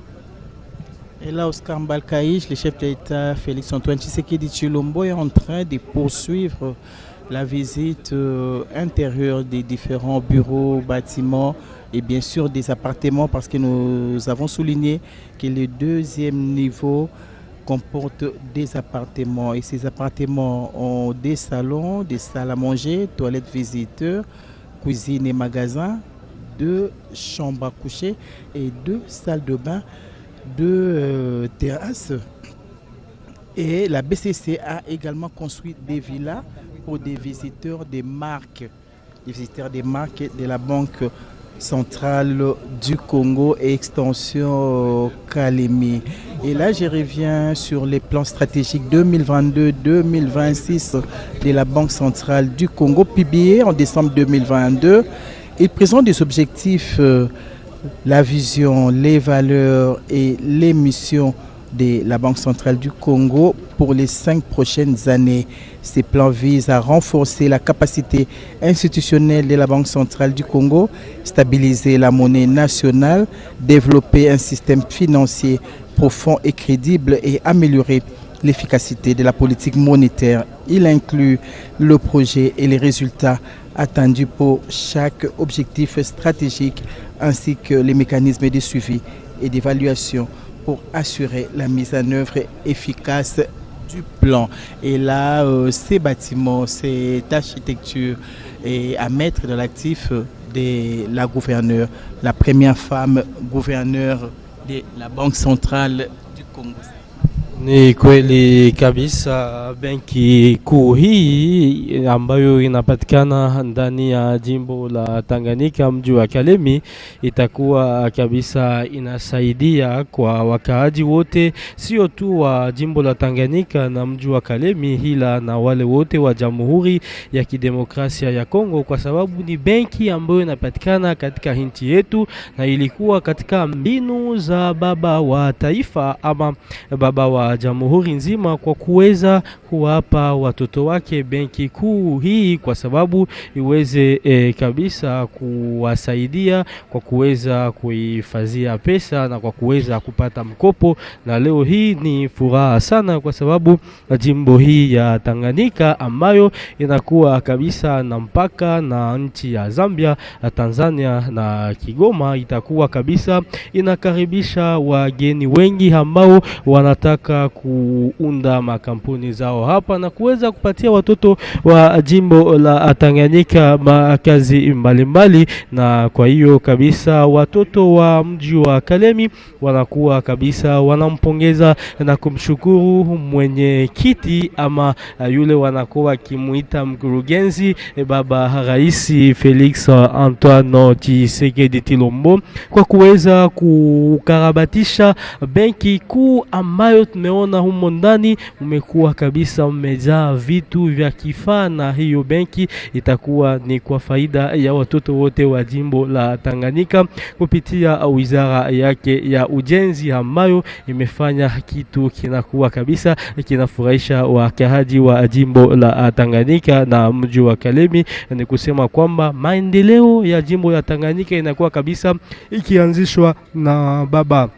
[SPEAKER 2] Et là, Oscar Mbalkaïch, le chef d'État Félix-Antoine Tshisekedi Tshilombo est en train de poursuivre la visite intérieure des différents bureaux, bâtiments et bien sûr des appartements, parce que nous avons souligné que le deuxième niveau comporte des appartements, et ces appartements ont des salons, des salles à manger, toilettes visiteurs, cuisine et magasins, 2 chambres à coucher et 2 salles de bain, 2 terrasses. Et la BCC a également construit des villas pour des visiteurs des marques de la Banque centrale du Congo et extension Kalemi. Et là, je reviens sur les plans stratégiques 2022-2026 de la Banque centrale du Congo, publié en décembre 2022. Il présente des objectifs, la vision, les valeurs et les missions de la Banque centrale du Congo pour les 5 prochaines années. Ces plans visent à renforcer la capacité institutionnelle de la Banque centrale du Congo, stabiliser la monnaie nationale, développer un système financier profond et crédible et améliorer l'efficacité de la politique monétaire. Il inclut le projet et les résultats attendus pour chaque objectif stratégique ainsi que les mécanismes de suivi et d'évaluation pour assurer la mise en œuvre efficace du plan. Et là, ces bâtiments, cette architecture est à mettre dans l'actif de la gouverneure, la première femme gouverneure de la Banque centrale du Congo.
[SPEAKER 7] Ni kweli kabisa, benki kuu hii ambayo inapatikana ndani ya jimbo la Tanganyika, mji wa Kalemi, itakuwa kabisa inasaidia kwa wakaaji wote, sio tu wa jimbo la Tanganyika na mji wa Kalemi, ila na wale wote wa Jamhuri ya Kidemokrasia ya Kongo, kwa sababu ni benki ambayo inapatikana katika nchi yetu na ilikuwa katika mbinu za baba wa taifa ama baba wa jamhuri nzima kwa kuweza kuwapa watoto wake benki kuu hii, kwa sababu iweze kabisa kuwasaidia kwa kuweza kuhifadhia pesa na kwa kuweza kupata mkopo. Na leo hii ni furaha sana kwa sababu jimbo hii ya Tanganyika ambayo inakuwa kabisa na mpaka na nchi ya Zambia, Tanzania na Kigoma, itakuwa kabisa inakaribisha wageni wengi ambao wanataka kuunda makampuni zao hapa na kuweza kupatia watoto wa jimbo la Tanganyika makazi mbalimbali. Na kwa hiyo kabisa watoto wa mji wa Kalemi wanakuwa kabisa wanampongeza na kumshukuru mwenye kiti ama yule wanakuwa kimuita mkurugenzi baba Rais Felix Antoine Tshisekedi Tshilombo kwa kuweza kukarabatisha benki kuu ambayo tumeona humo ndani umekuwa kabisa umejaa vitu vya kifaa, na hiyo benki itakuwa ni kwa faida ya watoto wote wa jimbo la Tanganyika kupitia wizara yake ya ujenzi ambayo imefanya kitu kinakuwa kabisa kinafurahisha wakaaji wa jimbo la Tanganyika na mji wa Kalemi. Ni kusema kwamba maendeleo ya jimbo la Tanganyika inakuwa kabisa ikianzishwa na baba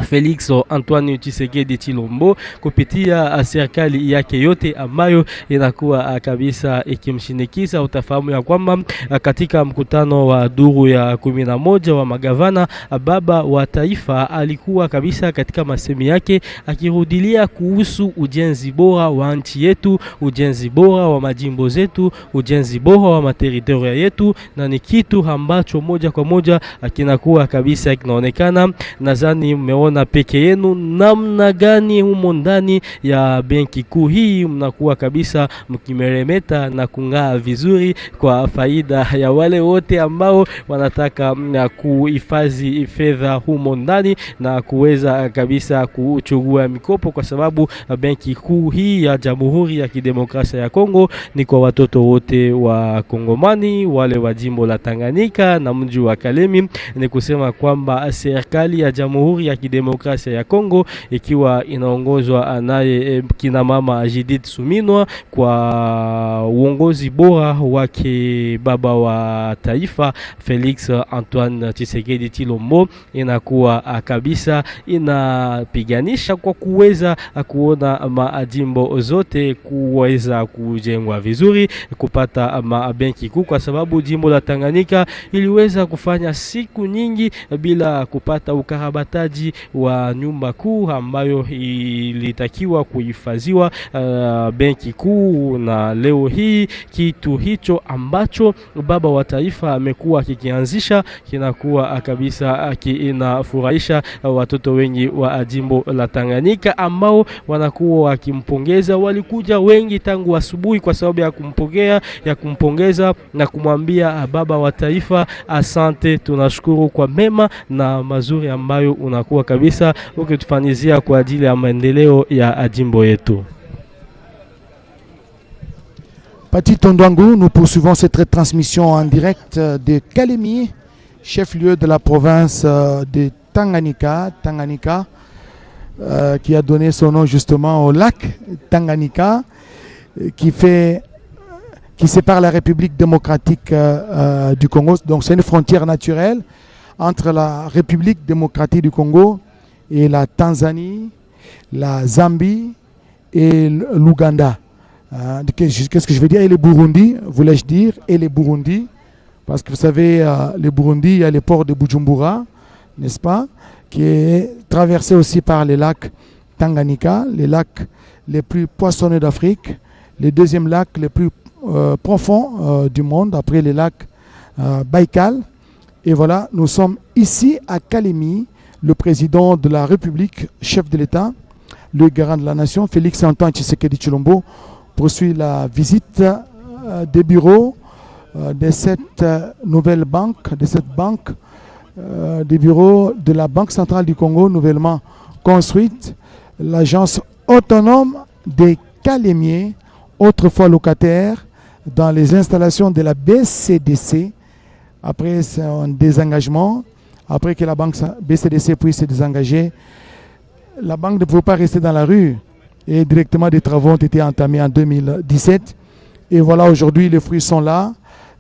[SPEAKER 7] Felix Antoine Tshisekedi Tshilombo kupitia serikali yake yote ambayo inakuwa kabisa ikimshinikiza. Utafahamu ya kwamba katika mkutano wa duru ya 11 wa magavana, baba wa taifa alikuwa kabisa katika masemi yake akirudilia kuhusu ujenzi bora wa nchi yetu, ujenzi bora wa majimbo zetu, ujenzi bora wa materitoria yetu, na ni kitu ambacho moja kwa moja kinakuwa kabisa kinaonekana. Nadhani mmeona kuona peke yenu namna gani humo ndani ya benki kuu hii mnakuwa kabisa mkimeremeta na kung'aa vizuri kwa faida ya wale wote ambao wanataka kuhifadhi fedha humo ndani na kuweza kabisa kuchukua mikopo, kwa sababu benki kuu hii ya Jamhuri ya Kidemokrasia ya Kongo ni kwa watoto wote wa Kongomani, wale wa jimbo la Tanganyika na mji wa Kalemi. Ni kusema kwamba serikali ya Jamhuri ya Kidemokrasia ya Kongo ikiwa inaongozwa naye kina mama Judith Suminwa kwa uongozi bora wake baba wa taifa Felix Antoine Tshisekedi Tshilombo, inakuwa kabisa inapiganisha kwa kuweza kuona majimbo zote kuweza kujengwa vizuri, kupata benki kuu, kwa sababu jimbo la Tanganyika iliweza kufanya siku nyingi bila kupata ukarabataji wa nyumba kuu ambayo ilitakiwa kuhifadhiwa benki kuu. Na leo hii kitu hicho ambacho baba wa taifa amekuwa kikianzisha kinakuwa kabisa kinafurahisha watoto wengi wa jimbo la Tanganyika ambao wanakuwa wakimpongeza. Walikuja wengi tangu asubuhi kwa sababu ya kumpongeza na kumwambia baba wa taifa asante, tunashukuru kwa mema na mazuri ambayo unakuwa kabisa ukitufanyizia kwa ajili ya maendeleo ya jimbo yetu.
[SPEAKER 1] Pati Tondouangou, nous poursuivons cette transmission en direct de Kalemi, chef-lieu de la province de Tanganyika, qui a donné son nom justement au lac Tanganyika, qui sépare la République démocratique du Congo. Donc c'est une frontière naturelle entre la République démocratique du Congo et la Tanzanie, la Zambie et l'Ouganda. Qu'est-ce que je veux dire? Et le Burundi, voulais-je dire, et les Burundi, parce que vous savez, le Burundi, il y a le port de Bujumbura, n'est-ce pas, qui est traversé aussi par les lacs Tanganyika, les lacs les plus poissonneux d'Afrique, les deuxièmes lacs les plus profonds du monde, après les lacs Baïkal. Et voilà, nous sommes ici à Kalemi. Le président de la République, chef de l'État, le garant de la nation, Félix Antoine Tshisekedi Tshilombo, poursuit la visite des bureaux de cette nouvelle banque, des bureaux de la Banque centrale du Congo nouvellement construite, l'agence autonome des Calémiers, autrefois locataire dans les installations de la BCDC, après son désengagement, après que la banque BCDC puisse se désengager. La banque ne pouvait pas rester dans la rue et directement des travaux ont été entamés en 2017. Et voilà, aujourd'hui, les fruits sont là.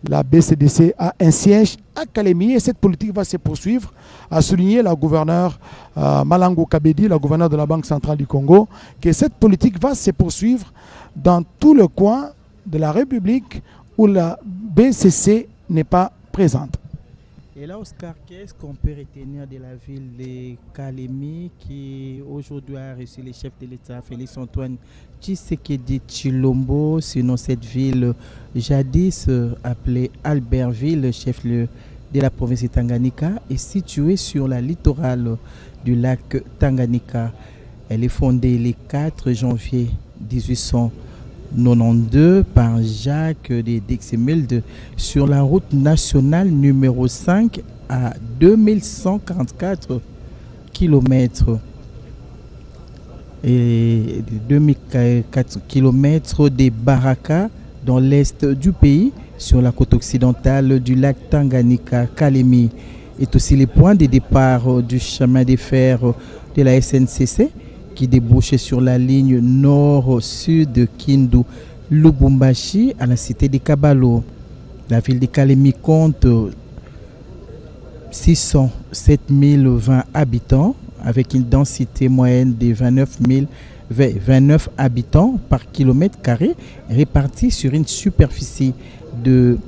[SPEAKER 1] La BCDC a un siège à Kalemi et cette politique va se poursuivre, a souligné la gouverneure Malango Kabedi, la gouverneure de la Banque centrale du Congo, que cette politique va se poursuivre dans tout le coin de la République où la BCC n'est pas présente.
[SPEAKER 2] Et là, Oscar, qu'est-ce qu'on peut retenir de la ville de Kalemi qui aujourd'hui a reçu le chef de l'État, Félix Antoine Tshisekedi Tshilombo, sinon cette ville jadis appelée Albertville, chef-lieu de la province de Tanganyika, est située sur la littorale du lac Tanganyika. Elle est fondée le 4 janvier 1892 par Jacques de Dixmude sur la route nationale numéro 5 à 2144 km et 2004 km de Baraka dans l'est du pays, sur la côte occidentale du lac Tanganyika. Kalemi est aussi le point de départ du chemin de fer de la SNCC qui débouche sur la ligne nord-sud de Kindu, Lubumbashi à la cité de Kabalo. La ville de Kalemi compte 607 020 habitants avec une densité moyenne de 29 habitants par kilomètre carré répartis sur une superficie de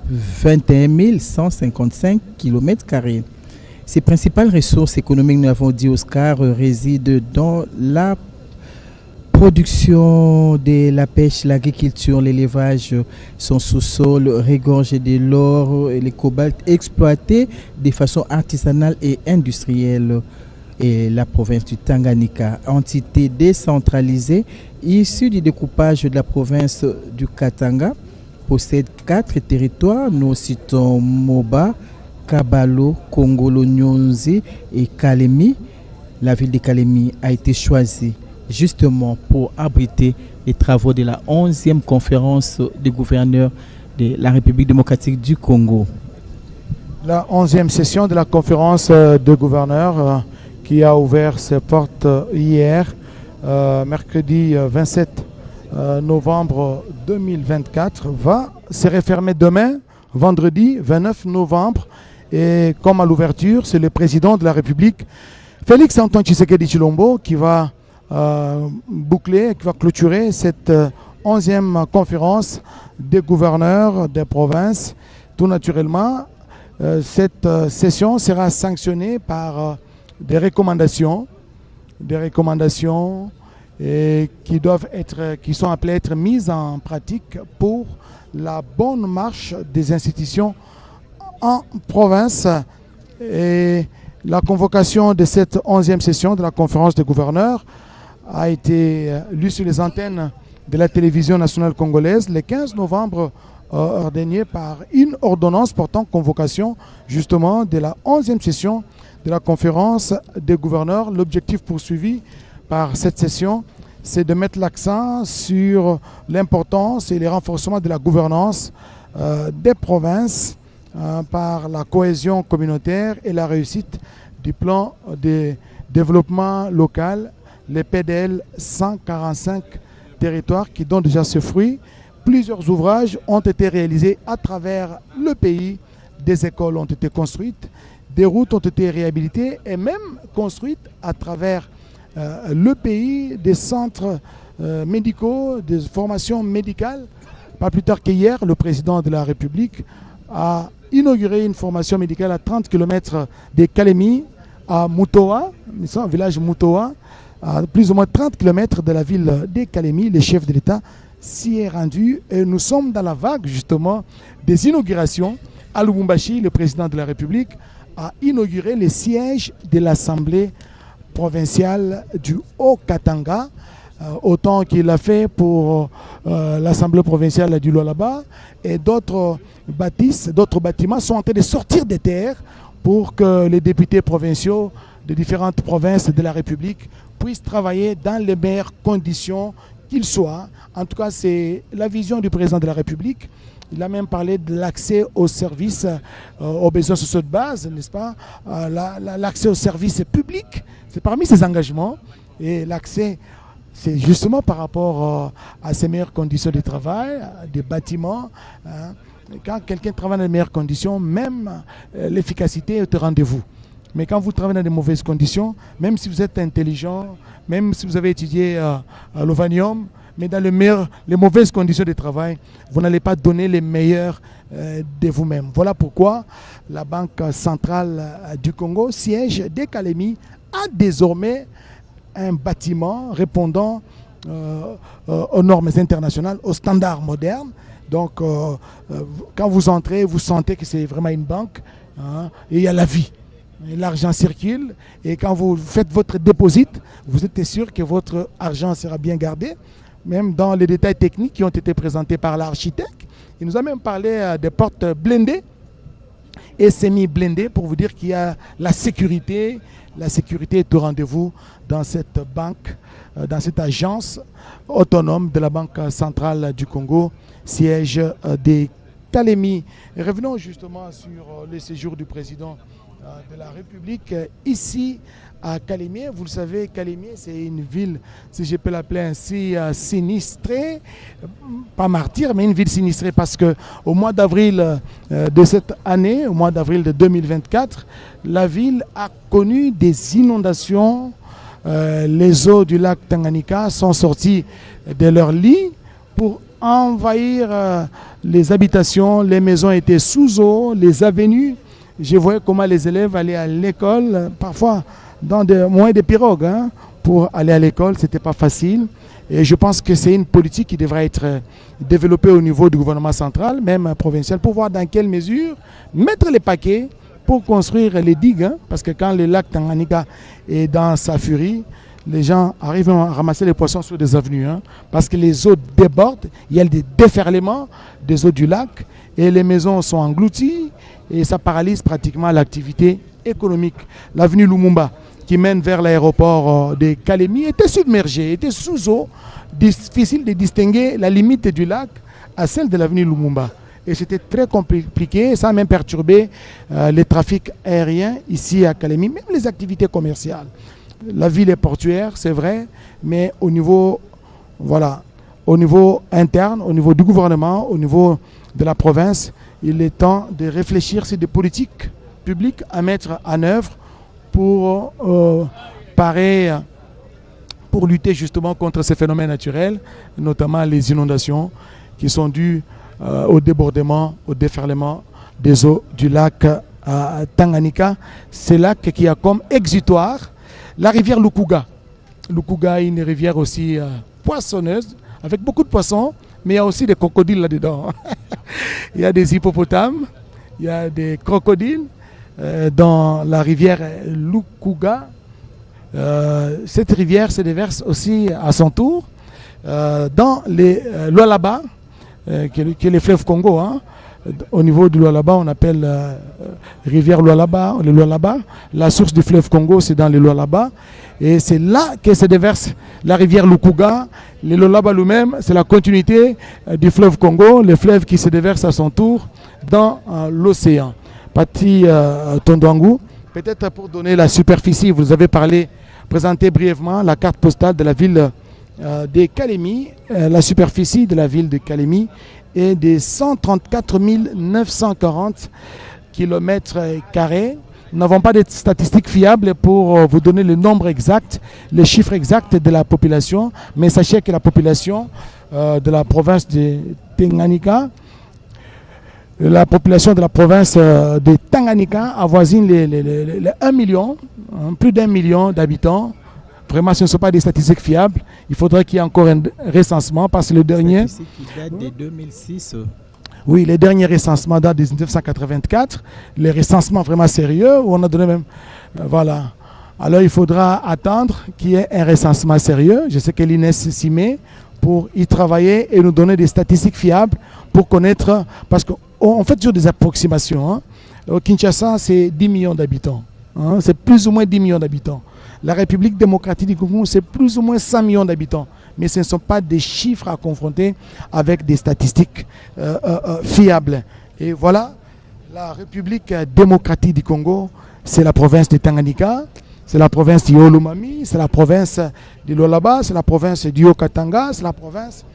[SPEAKER 2] 21 155 km carrés. Ses principales ressources économiques, nous l'avons dit, Oscar, résident dans la
[SPEAKER 8] production de la pêche, l'agriculture, l'élevage, son sous-sol regorgé de l'or et le cobalt exploités de façon artisanale et industrielle. Et la province du Tanganyika, entité décentralisée issue du découpage de la province du Katanga, possède 4 territoires. Nous citons Moba, Kabalo, Kongolo, Nyonzi et Kalemi. La ville de Kalemi a été choisie justement pour abriter les travaux de la 11e conférence des gouverneurs de la République démocratique du Congo.
[SPEAKER 1] La 11e session de la conférence de gouverneurs qui a ouvert ses portes hier, mercredi 27 novembre 2024, va se refermer demain, vendredi 29 novembre. Et comme à l'ouverture, c'est le président de la République, Félix Antoine Tshisekedi Tshilombo, qui va boucler, qui va clôturer cette 11e conférence des gouverneurs des provinces. Tout naturellement, cette session sera sanctionnée par des recommandations qui sont appelées à être mises en pratique pour la bonne marche des institutions en province. Et la convocation de cette 11e session de la conférence des gouverneurs a été lue sur les antennes de la télévision nationale congolaise le 15 novembre dernier par une ordonnance portant convocation justement de la 11e session de la conférence des gouverneurs. L'objectif poursuivi par cette session, c'est de mettre l'accent sur l'importance et le renforcement de la gouvernance des provinces par la cohésion communautaire et la réussite du plan de développement local, les PDL 145 territoires qui donnent déjà ce fruit. Plusieurs ouvrages ont été réalisés à travers le pays, des écoles ont été construites, des routes ont été réhabilitées et même construites à travers le pays, des centres médicaux, des formations médicales. Pas plus tard qu'hier, le président de la République a inauguré une formation médicale à 30 km de Kalemi, à Mutoa, un village Mutoa, à plus ou moins 30 km de la ville de Kalemi. Le chef de l'État s'y est rendu et nous sommes dans la vague justement des inaugurations. À Lubumbashi, le président de la République a inauguré le siège de l'Assemblée provinciale du Haut-Katanga, autant qu'il l'a fait pour l'Assemblée provinciale du Lualaba, et d'autres bâtiments sont en train de sortir des terres pour que les députés provinciaux de différentes provinces de la République puissent travailler dans les meilleures conditions qu'ils soient. En tout cas, c'est la vision du président de la République. Il a même parlé de l'accès aux services, aux besoins sociaux de base, n'est-ce pas? L'accès aux services publics, c'est parmi ses engagements. Et l'accès, c'est justement par rapport à ces meilleures conditions de travail, des bâtiments. Quand quelqu'un travaille dans les meilleures conditions, même l'efficacité est au rendez-vous. Mais quand vous travaillez dans de mauvaises conditions, même si vous êtes intelligent, même si vous avez étudié à l'Ovanium, mais dans les mauvaises conditions de travail, vous n'allez pas donner les meilleurs de vous-même. Voilà pourquoi la Banque centrale du Congo, siège de Kalemi, a désormais un bâtiment répondant aux normes internationales, aux standards modernes. Donc, quand vous entrez, vous sentez que c'est vraiment une banque, hein, et il y a la vie. L'argent circule et quand vous faites votre dépôt, vous êtes sûr que votre argent sera bien gardé, même dans les détails techniques qui ont été présentés par l'architecte. Il nous a même parlé des portes blindées et semi-blindées pour vous dire qu'il y a la sécurité. La sécurité est au rendez-vous dans cette banque, dans cette agence autonome de la Banque centrale du Congo, siège des Kalemi. Et revenons justement sur le séjour du président de la République ici à Kalemi. Vous le savez, Kalemi, c'est une ville, si je peux l'appeler ainsi, sinistrée, pas martyre, mais une ville sinistrée parce qu'au mois d'avril de cette année, au mois d'avril de 2024, la ville a connu des inondations. Les eaux du lac Tanganyika sont sorties de leur lit pour envahir les habitations. Les maisons étaient sous eau, les avenues. Je voyais comment les élèves allaient à l'école, parfois dans des moyens de pirogue, hein, pour aller à l'école, ce n'était pas facile. Et je pense que c'est une politique qui devrait être développée au niveau du gouvernement central, même provincial, pour voir dans quelle mesure mettre les paquets pour construire les digues. Hein, parce que quand le lac Tanganyika est dans sa furie, les gens arrivent à ramasser les poissons sur des avenues. Hein, parce que les eaux débordent, il y a des déferlements des eaux du lac et les maisons sont englouties et ça paralyse pratiquement l'activité économique. L'avenue Lumumba, qui mène vers l'aéroport de Kalemi, était submergée, était sous eau. Difficile de distinguer la limite du lac à celle de l'avenue Lumumba. Et c'était très compliqué, ça a même perturbé les trafics aériens ici à Kalemi, même les activités commerciales. La ville est portuaire, c'est vrai, mais au niveau, voilà, au niveau interne, au niveau du gouvernement, au niveau de la province, il est temps de réfléchir sur des politiques publiques à mettre en œuvre pour pour lutter justement contre ces phénomènes naturels, notamment les inondations qui sont dues au débordement, au déferlement des eaux du lac Tanganyika. C'est le lac qui a comme exutoire la rivière Lukuga. Lukuga est une rivière aussi poissonneuse, avec beaucoup de poissons, mais il y a aussi des crocodiles là-dedans. Il y a des hippopotames, il y a des crocodiles dans la rivière Lukuga. Cette rivière se déverse aussi à son tour dans les Lualaba, qui est le fleuve Congo. Hein. Au niveau du Lualaba, on appelle rivière Lualaba, le Lualaba. La source du fleuve Congo, c'est dans le Lualaba. Et c'est là que se déverse la rivière Lukuga. Le Lualaba lui-même, c'est la continuité du fleuve Congo, le fleuve qui se déverse à son tour dans l'océan. Pati Tondwangu, peut-être pour donner la superficie, vous avez présenté brièvement la carte postale de la ville de Kalemi. La superficie de la ville de Kalemi est de 134 940 km². Nous n'avons pas de statistiques fiables pour vous donner le nombre exact, les chiffres exacts de la population, mais sachez que la population de la province de Tanganyika, la population de la province de Tanganyika avoisine les 1 million, plus d'1 million d'habitants. Vraiment, ce ne sont pas des statistiques fiables. Il faudrait qu'il y ait encore un recensement parce que le dernier...
[SPEAKER 2] Qui date de 2006.
[SPEAKER 1] Oui, les derniers recensements datent de 1984. Les recensements vraiment sérieux, où on a donné même... voilà. Alors, il faudra attendre qu'il y ait un recensement sérieux. Je sais que l'INES s'y met pour y travailler et nous donner des statistiques fiables pour connaître... Parce qu'on fait toujours des approximations. Hein. Au Kinshasa, c'est 10 millions d'habitants. Hein. C'est plus ou moins 10 millions d'habitants. La République démocratique du Congo, c'est plus ou moins 100 millions d'habitants. Mais ce ne sont pas des chiffres à confronter avec des statistiques fiables. Et voilà, la République démocratique du Congo, c'est la province de Tanganyika, c'est la province du Olomami, c'est la province du Lualaba, c'est la province du Haut-Katanga, c'est la province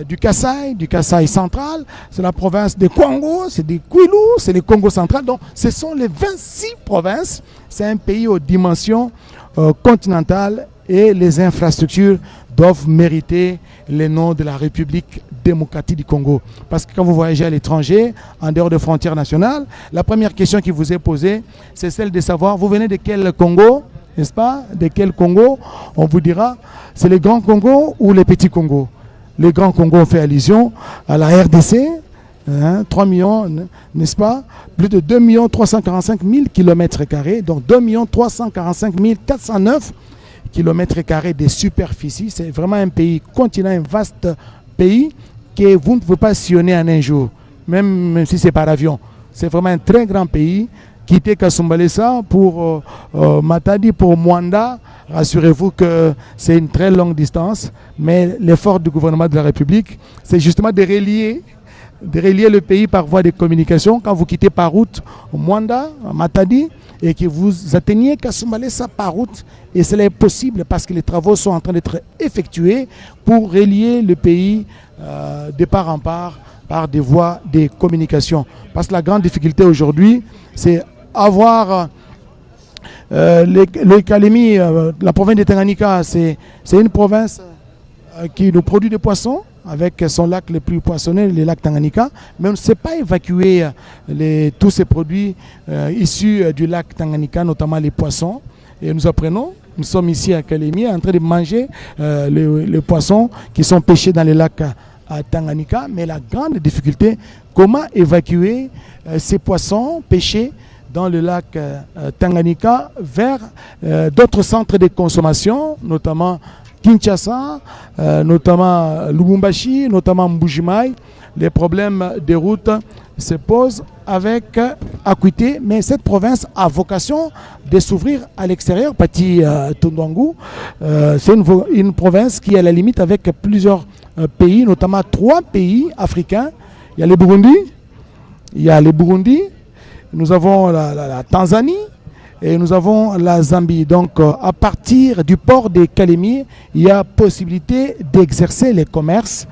[SPEAKER 1] du Kasaï central, c'est la province de Kwango, c'est du Kwilu, c'est le Congo central. Donc ce sont les 26 provinces. C'est un pays aux dimensions continentales et les infrastructures doivent mériter le nom de la République démocratique du Congo. Parce que quand vous voyagez à l'étranger, en dehors des frontières nationales, la première question qui vous est posée, c'est celle de savoir, vous venez de quel Congo, n'est-ce pas? De quel Congo? On vous dira, c'est le Grand Congo ou le Petit Congo? Le Grand Congo, on fait allusion à la RDC, 3 millions, n'est-ce pas? Plus de 2 345 000 km², donc 2 345 409 km² de superficie. C'est vraiment un pays, continent, un vaste pays que vous ne pouvez pas sillonner en un jour, même si c'est par avion. C'est vraiment un très grand pays. Quitter Kasumbalesa pour Matadi, pour Mwanda, rassurez-vous que c'est une très longue distance, mais l'effort du gouvernement de la République, c'est justement de relier le pays par voie de communication. Quand vous quittez par route Mwanda, Matadi, et que vous atteignez Kasumbalesa par route, et cela est possible parce que les travaux sont en train d'être effectués pour relier le pays de part en part par des voies de communication. Parce que la grande difficulté aujourd'hui, c'est avoir le Kalemi, la province de Tanganyika, c'est une province qui nous produit des poissons avec son lac le plus poissonneux, le lac Tanganyika, mais on ne sait pas évacuer tous ces produits issus du lac Tanganyika, notamment les poissons. Et nous apprenons Nous sommes ici à Kalemi en train de manger les poissons qui sont pêchés dans les lacs à Tanganyika. Mais la grande difficulté, comment évacuer ces poissons pêchés dans le lac Tanganyika vers d'autres centres de consommation, notamment Kinshasa, notamment Lubumbashi, notamment Mbujimaï. Les problèmes des routes se posent avec acuité, mais cette province a vocation de s'ouvrir à l'extérieur. Pati Tondouangou, c'est une province qui est à la limite avec plusieurs pays, notamment 3 pays africains. Il y a le Burundi, nous avons la Tanzanie et nous avons la Zambie. Donc à partir du port de Kalemi, il y a possibilité d'exercer les commerces,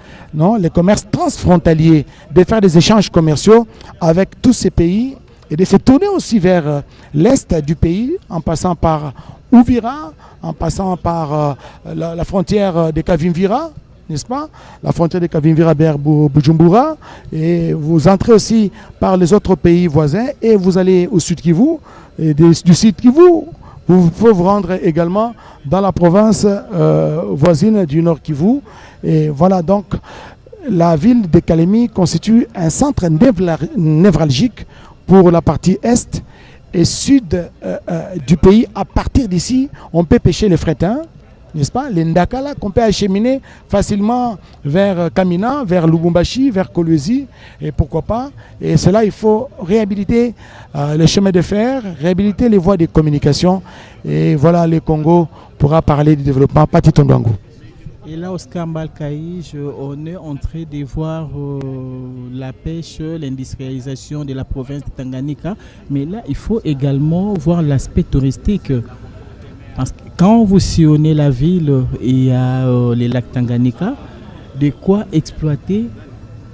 [SPEAKER 1] les commerces transfrontaliers, de faire des échanges commerciaux avec tous ces pays et de se tourner aussi vers l'est du pays en passant par Uvira, en passant par la frontière de Kavimvira, n'est-ce pas? La frontière de Kavimvira vers Bujumbura, et vous entrez aussi par les autres pays voisins et vous allez au Sud Kivu, et du Sud Kivu, vous pouvez vous rendre également dans la province voisine du Nord Kivu. Et voilà, donc la ville de Kalemi constitue un centre névralgique pour la partie est et sud du pays. À partir d'ici, on peut pêcher les frétins, n'est-ce pas? Les ndakala qu'on peut acheminer facilement vers Kamina, vers Lubumbashi, vers Kolwezi, et pourquoi pas. Et cela, il faut réhabiliter les chemins de fer, réhabiliter les voies de communication. Et voilà, le Congo pourra parler du développement. Pati Tondouangou.
[SPEAKER 8] Et là, Oscar Mbalkaï, on est en train de voir la pêche, l'industrialisation de la province de Tanganyika. Mais là, il faut également voir l'aspect touristique. Parce que quand vous sillonnez la ville, il y a les lacs Tanganyika, de quoi exploiter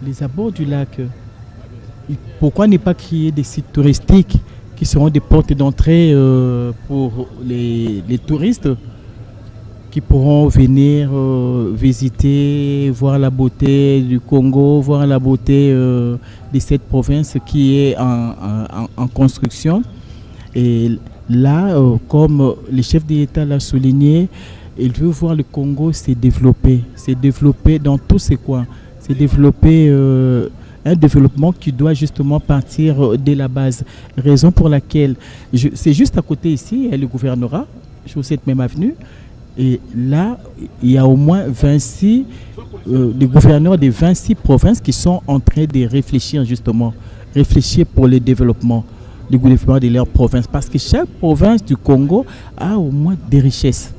[SPEAKER 8] les abords du lac. Pourquoi ne pas créer des sites touristiques qui seront des portes d'entrée pour les touristes qui pourront venir visiter, voir la beauté du Congo, voir la beauté de cette province qui est en construction. Et là, comme le chef de l'État l'a souligné, il veut voir le Congo se développer dans tous ses coins, se développer un développement qui doit justement partir de la base. Raison pour laquelle, c'est juste à côté ici, il y a le gouvernorat, sur cette même avenue, et là, il y a au moins 26, les gouverneurs des 26 provinces qui sont en train de réfléchir justement, pour le développement de leur province. Parce que chaque province du Congo a au moins des richesses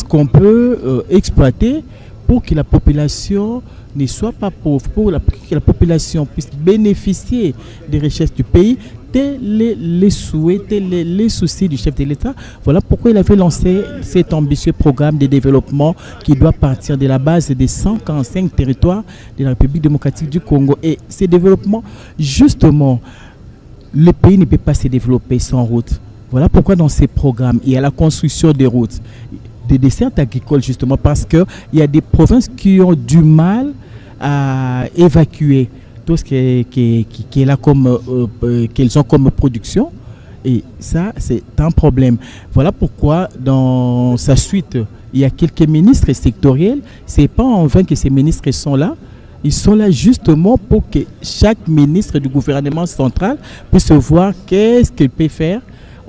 [SPEAKER 8] qu'on peut exploiter pour que la population ne soit pas pauvre, pour que la population puisse bénéficier des richesses du pays. Tels les souhaits, tels les soucis du chef de l'État. Voilà pourquoi il avait lancé cet ambitieux programme de développement qui doit partir de la base des 145 territoires de la République démocratique du Congo. Et ces développements, justement, le pays ne peut pas se développer sans route. Voilà pourquoi dans ces programmes, il y a la construction des routes, des dessertes agricoles, justement, parce qu'il y a des provinces qui ont du mal à évacuer tout ce qui est là comme qu'elles ont comme production, et ça c'est un problème. Voilà pourquoi dans sa suite il y a quelques ministres sectoriels. C'est pas en vain que ces ministres sont là. Ils sont là justement pour que chaque ministre du gouvernement central puisse voir qu'est-ce qu'il peut faire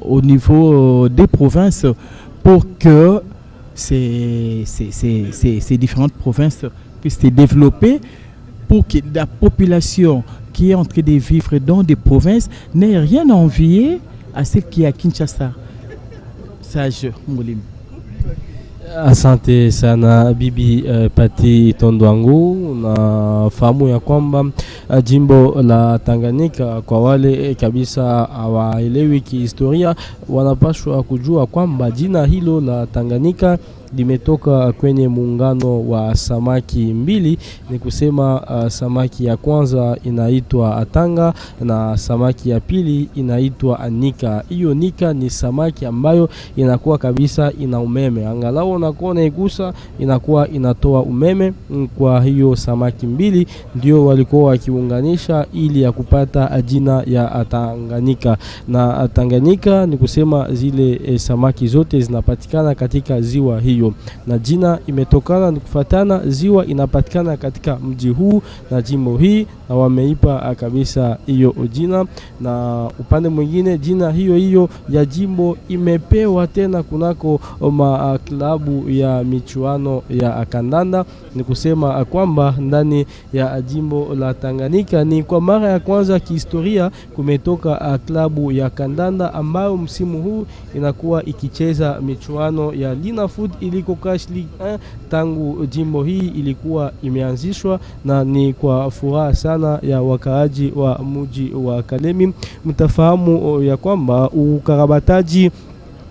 [SPEAKER 8] au niveau des provinces pour que ces différentes provinces puissent se développer, pour que la population qui est en train de vivre dans des provinces n'ait rien à envier à celle qui est à Kinshasa. Sage Moulim.
[SPEAKER 7] Asante sana Bibi Pati Tondouangou. Nafahamu ya kwamba jimbo la Tanganyika, kwa wale kabisa hawaelewi kihistoria, wanapaswa kujua kwamba jina hilo la Tanganyika limetoka kwenye muungano wa samaki mbili. Ni kusema samaki ya kwanza inaitwa Atanga na samaki ya pili inaitwa Anika. Hiyo Nika ni samaki ambayo inakuwa kabisa ina umeme, angalau unakuwa unaigusa inakuwa inatoa umeme. Kwa hiyo samaki mbili ndio walikuwa wakiunganisha ili ya kupata jina ya Tanganyika. Na Tanganyika ni kusema zile samaki zote zinapatikana katika ziwa hiyo, na jina imetokana ni kufatana ziwa inapatikana katika mji huu na jimbo hii, na wameipa kabisa hiyo jina. Na upande mwingine jina hiyo ya jimbo imepewa tena kunako klabu ya michuano ya kandanda. Ni kusema kwamba ndani ya jimbo la Tanganyika ni kwa mara ya kwanza kihistoria kumetoka klabu ya kandanda ambayo msimu huu inakuwa ikicheza michuano ya Linafoot iliko Cash League 1 tangu jimbo hii ilikuwa imeanzishwa, na ni kwa furaha sana ya wakaaji wa mji wa Kalemi. Mtafahamu ya kwamba ukarabataji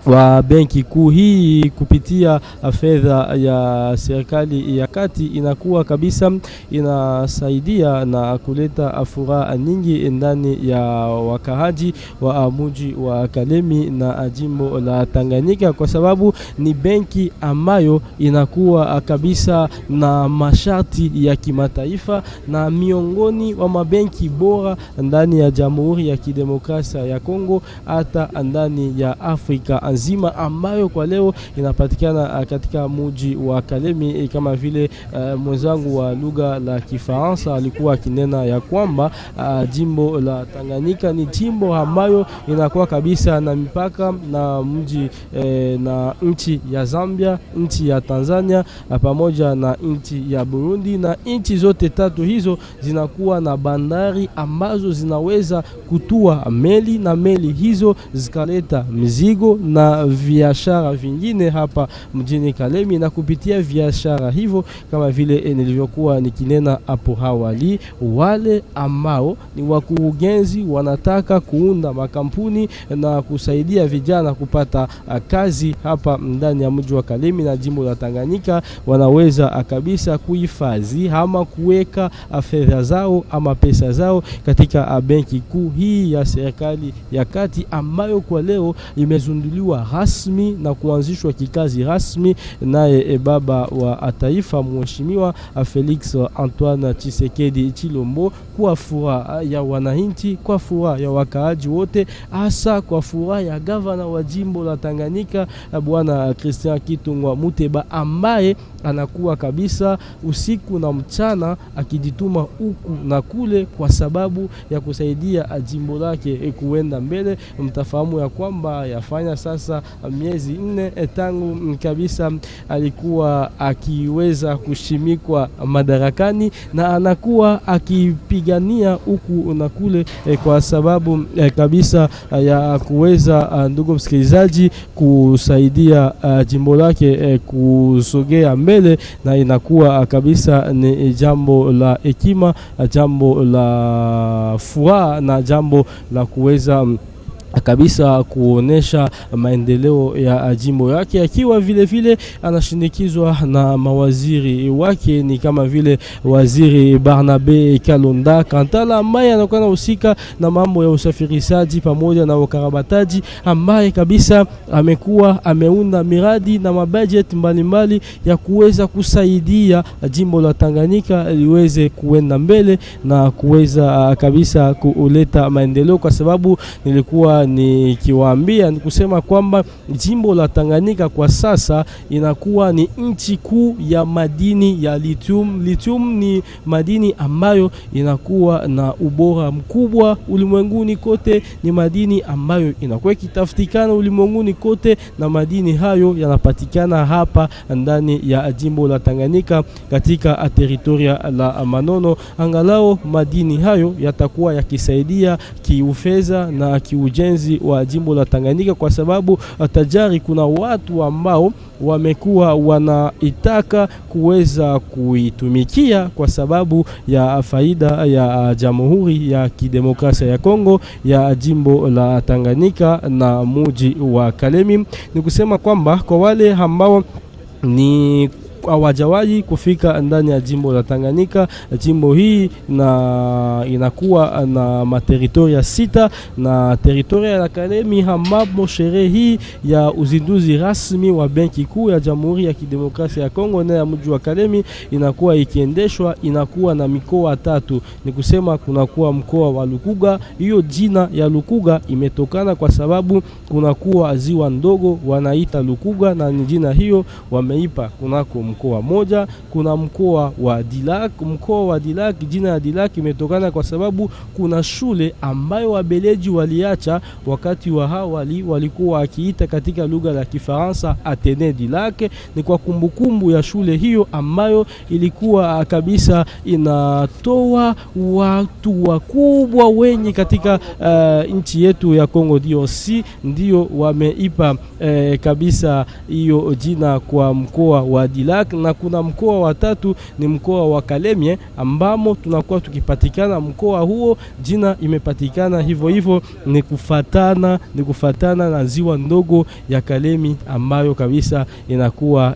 [SPEAKER 7] wa benki kuu hii kupitia fedha ya serikali ya kati inakuwa kabisa inasaidia na kuleta furaha nyingi ndani ya wakaaji wa mji wa Kalemi na jimbo la Tanganyika, kwa sababu ni benki ambayo inakuwa kabisa na masharti ya kimataifa na miongoni wa mabenki bora ndani ya Jamhuri ya Kidemokrasia ya Kongo, hata ndani ya Afrika nzima, ambayo kwa leo inapatikana katika mji wa Kalemi. Kama vile mwenzangu wa lugha la Kifaransa alikuwa akinena ya kwamba jimbo la Tanganyika ni jimbo ambayo inakuwa kabisa na mipaka na mji na nchi ya Zambia, nchi ya Tanzania pamoja na nchi ya Burundi, na nchi zote tatu hizo zinakuwa na bandari ambazo zinaweza kutua meli, na meli hizo zikaleta mizigo na biashara vingine hapa mjini Kalemi. Na kupitia biashara hivyo, kama vile nilivyokuwa nikinena hapo awali, wale ambao ni wakurugenzi wanataka kuunda makampuni na kusaidia vijana kupata kazi hapa ndani ya mji wa Kalemi na jimbo la Tanganyika, wanaweza kabisa kuhifadhi ama kuweka fedha zao ama pesa zao katika benki kuu hii ya serikali ya kati, ambayo kwa leo imezunduliwa rasmi na kuanzishwa kikazi rasmi naye baba wa taifa Mheshimiwa Felix Antoine Tshisekedi Tshilombo, kwa furaha ya wananchi, kwa furaha ya wakaaji wote, hasa kwa furaha ya gavana wa jimbo la Tanganyika Bwana Christian Kitungwa Muteba, ambaye anakuwa kabisa usiku na mchana akijituma huku na kule kwa sababu ya kusaidia jimbo lake kuenda mbele. Mtafahamu ya kwamba yafanya sasa miezi 4 tangu kabisa alikuwa akiweza kushimikwa madarakani, na anakuwa akipigania huku na kule kwa sababu kabisa ya kuweza, ndugu msikilizaji, kusaidia jimbo lake kusogea mbele, na inakuwa kabisa ni jambo la hekima, jambo la furaha na jambo la kuweza kabisa kuonesha maendeleo ya jimbo yake, akiwa vile vile anashinikizwa na mawaziri wake, ni kama vile waziri Barnabe Kalonda Kantala ambaye anakuwa anahusika na mambo ya usafirishaji pamoja na ukarabataji, ambaye kabisa amekuwa ameunda miradi na mabudget mbalimbali ya kuweza kusaidia jimbo la Tanganyika liweze kuenda mbele na kuweza kabisa kuleta maendeleo, kwa sababu nilikuwa nikiwaambia ni kusema kwamba jimbo la Tanganyika kwa sasa inakuwa ni nchi kuu ya madini ya lithium. Lithium ni madini ambayo inakuwa na ubora mkubwa ulimwenguni kote, ni madini ambayo inakuwa ikitafutikana ulimwenguni kote, na madini hayo yanapatikana hapa ndani ya jimbo la Tanganyika katika teritoria la Manono. Angalau madini hayo yatakuwa yakisaidia kiufedha na kiujenzi wa jimbo la Tanganyika, kwa sababu tajari kuna watu ambao wamekuwa wanaitaka kuweza kuitumikia kwa sababu ya faida ya Jamhuri ya Kidemokrasia ya Kongo, ya jimbo la Tanganyika na mji wa Kalemi. Ni kusema kwamba kwa wale ambao ni hawajawahi kufika ndani ya jimbo la Tanganyika. Jimbo hii inakuwa na materitoria 6 na teritoria ya Kalemi, ambapo sherehe hii ya uzinduzi rasmi wa benki kuu ya Jamhuri ya Kidemokrasia ya Kongo na ya mji wa Kalemi inakuwa ikiendeshwa, inakuwa na mikoa 3. Ni kusema kunakuwa mkoa wa Lukuga. Hiyo jina ya Lukuga imetokana kwa sababu kunakuwa ziwa ndogo wanaita Lukuga, na jina hiyo wameipa kunako mkoa moja. Kuna mkoa wa Dilak. Mkoa wa Dilak, jina ya Dilak imetokana kwa sababu kuna shule ambayo wabeleji waliacha wakati wa awali, walikuwa wakiita katika lugha la Kifaransa Atene Dilak. Ni kwa kumbukumbu ya shule hiyo ambayo ilikuwa kabisa inatoa watu wakubwa wengi katika nchi yetu ya Kongo DRC, ndio wameipa kabisa hiyo jina kwa mkoa wa Dilak. Na kuna mkoa wa 3 ni mkoa wa Kalemie, ambamo tunakuwa tukipatikana mkoa huo, jina imepatikana hivyo hivyo, ni kufatana na ziwa ndogo ya Kalemi ambayo kabisa inakuwa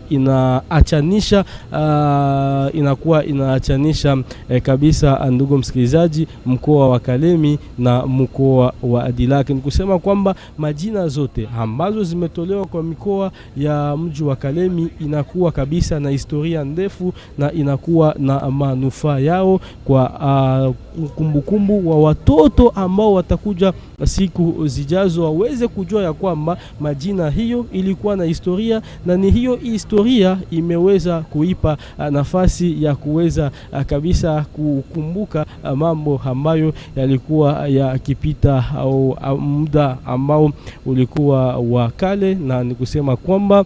[SPEAKER 7] inaachanisha kabisa, ndugu msikilizaji, mkoa wa Kalemi na mkoa wa Dilak. Ni kusema kwamba majina zote ambazo zimetolewa kwa mikoa ya mji wa Kalemi inakuwa kabisa na historia ndefu na inakuwa na manufaa yao kwa kumbukumbu wa watoto ambao watakuja siku zijazo waweze kujua ya kwamba majina hiyo ilikuwa na historia, na ni hiyo historia imeweza kuipa nafasi ya kuweza kabisa kukumbuka mambo ambayo yalikuwa yakipita au muda ambao ulikuwa wa kale. Na ni kusema kwamba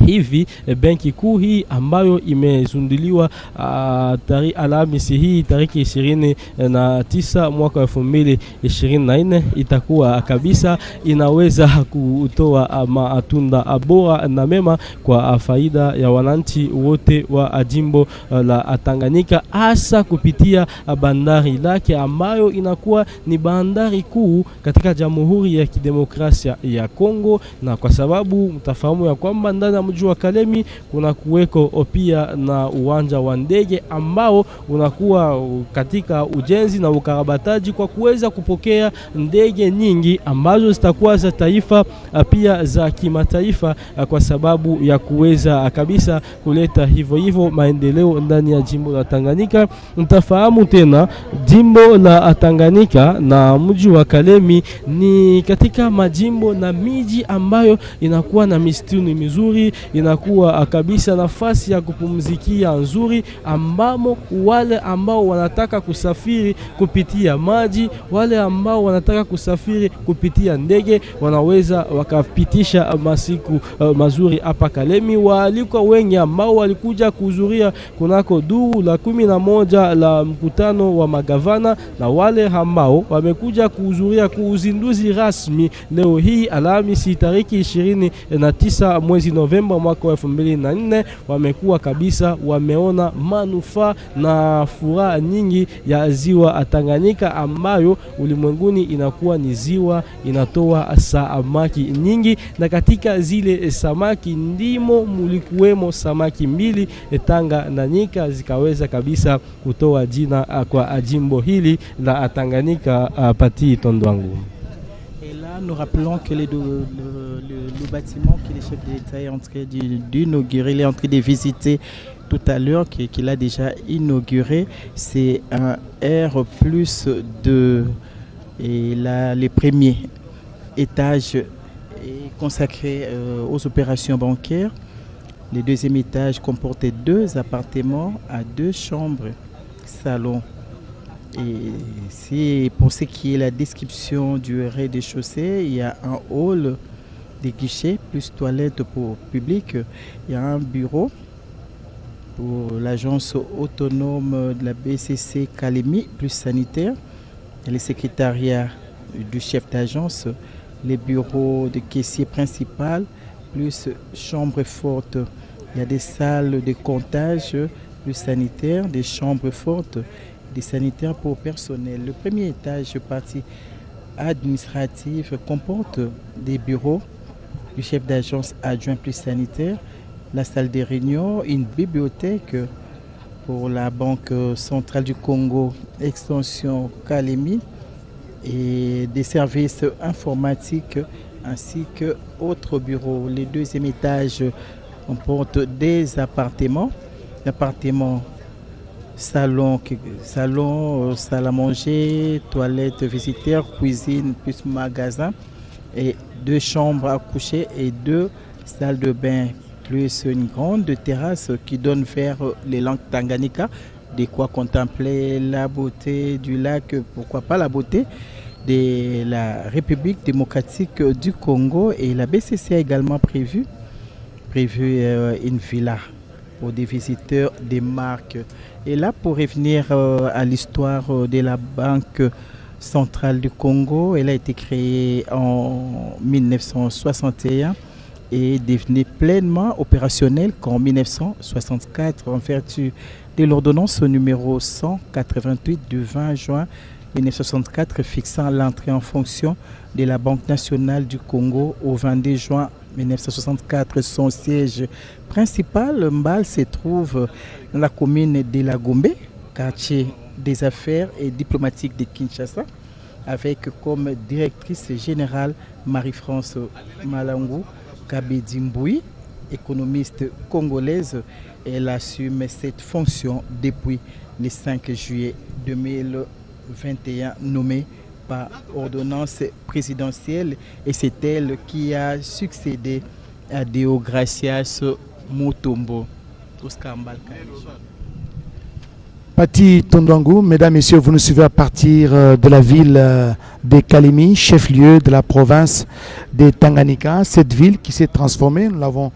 [SPEAKER 7] hivi benki kuu hii ambayo imezunduliwa Alhamisi hii tariki 29 mwaka 2024 itakuwa kabisa inaweza kutoa matunda bora na mema kwa faida ya wananchi wote wa jimbo la Tanganyika, hasa kupitia bandari lake ambayo inakuwa ni bandari kuu katika Jamhuri ya Kidemokrasia ya Kongo. Na kwa sababu mtafahamu ya kwamba ndani ya mji wa Kalemi kuna kuweko pia na uwanja wa ndege ambao unakuwa katika ujenzi na ukarabataji kwa kuweza kupokea ndege nyingi ambazo zitakuwa za taifa pia za kimataifa, kwa sababu ya kuweza kabisa kuleta hivyo maendeleo ndani ya jimbo la Tanganyika. Mtafahamu tena jimbo la Tanganyika na mji wa Kalemi ni katika majimbo na miji ambayo inakuwa na misitu mizuri, inakuwa kabisa nafasi ya kupumzikia nzuri, ambamo wale ambao wanataka kusafiri kupitia maji, wale ambao wanataka kusafiri kupitia ndege wanaweza wakapitisha masiku mazuri hapa Kalemi. Waalikwa wengi ambao walikuja kuhudhuria kunako duru la 11 la mkutano wa magavana, na wale ambao wamekuja kuhudhuria uzinduzi rasmi leo hii Alhamisi tariki 29 mwezi Novemba mwaka 2024, wamekuwa kabisa wameona manufaa na furaha nyingi ya ziwa Tanganyika, ambayo ulimwenguni inakuwa ni ziwa inatoa samaki nyingi, na katika zile samaki ndimo mulikuwemo samaki 2 Tanganyika zikaweza kabisa kutoa jina kwa jimbo hili la Tanganyika. Pati Tondwangu.
[SPEAKER 9] Et là, nous rappelons que le bâtiment que le chef de l'État est en train d'inaugurer, il est en train de visiter tout à l'heure, qu'il a déjà inauguré, c'est un R+2. Et là, le premier étage est consacré aux opérations bancaires. Le deuxième étage comportait 2 appartements à 2 chambres, salons. Et c'est pour ce qui est la description du rez-de-chaussée, il y a un hall, des guichets plus toilettes pour public. Il y a un bureau pour l'agence autonome de la BCC Kalemi plus sanitaire. Il y a le secrétariat du chef d'agence, les bureaux de caissier principal plus chambre forte. Il y a des salles de comptage plus sanitaire, des chambres fortes, des sanitaires pour personnel. Le premier étage, partie administrative, comporte des bureaux du chef d'agence adjoint plus sanitaire, la salle des réunions, une bibliothèque pour la Banque centrale du Congo, extension Kalemi, et des services informatiques ainsi que autres bureaux. Les deuxième étage comporte des appartements, salon, salle à manger, toilette visiteurs, cuisine plus magasin, et 2 chambres à coucher et 2 salles de bain, plus une grande terrasse qui donne vers les langues Tanganyika, de quoi contempler la beauté du lac, pourquoi pas la beauté de la République démocratique du Congo. Et la BCC a également prévu une villa pour des visiteurs des marques. Et là, pour revenir à l'histoire de la Banque centrale du Congo, elle a été créée en 1961 et devenue pleinement opérationnelle qu'en 1964 en vertu de l'ordonnance numéro 188 du 20 juin 1964 fixant l'entrée en fonction de la Banque nationale du Congo au 22 juin 1964. Son siège principal, Mbal, se trouve dans la commune de la Gombe, quartier des affaires et diplomatiques de Kinshasa, avec comme directrice générale Marie-France Malangou Kabedi-Mboui, économiste congolaise. Elle assume cette fonction depuis le 5 juillet 2021, nommée par ordonnance présidentielle, et c'est elle qui a succédé à Deogracias Mutombo.
[SPEAKER 1] Pati Tondwangu, mesdames, messieurs, vous nous suivez à partir de la ville de Kalemi, chef-lieu de la province de Tanganyika. Cette ville qui s'est transformée, nous l'avons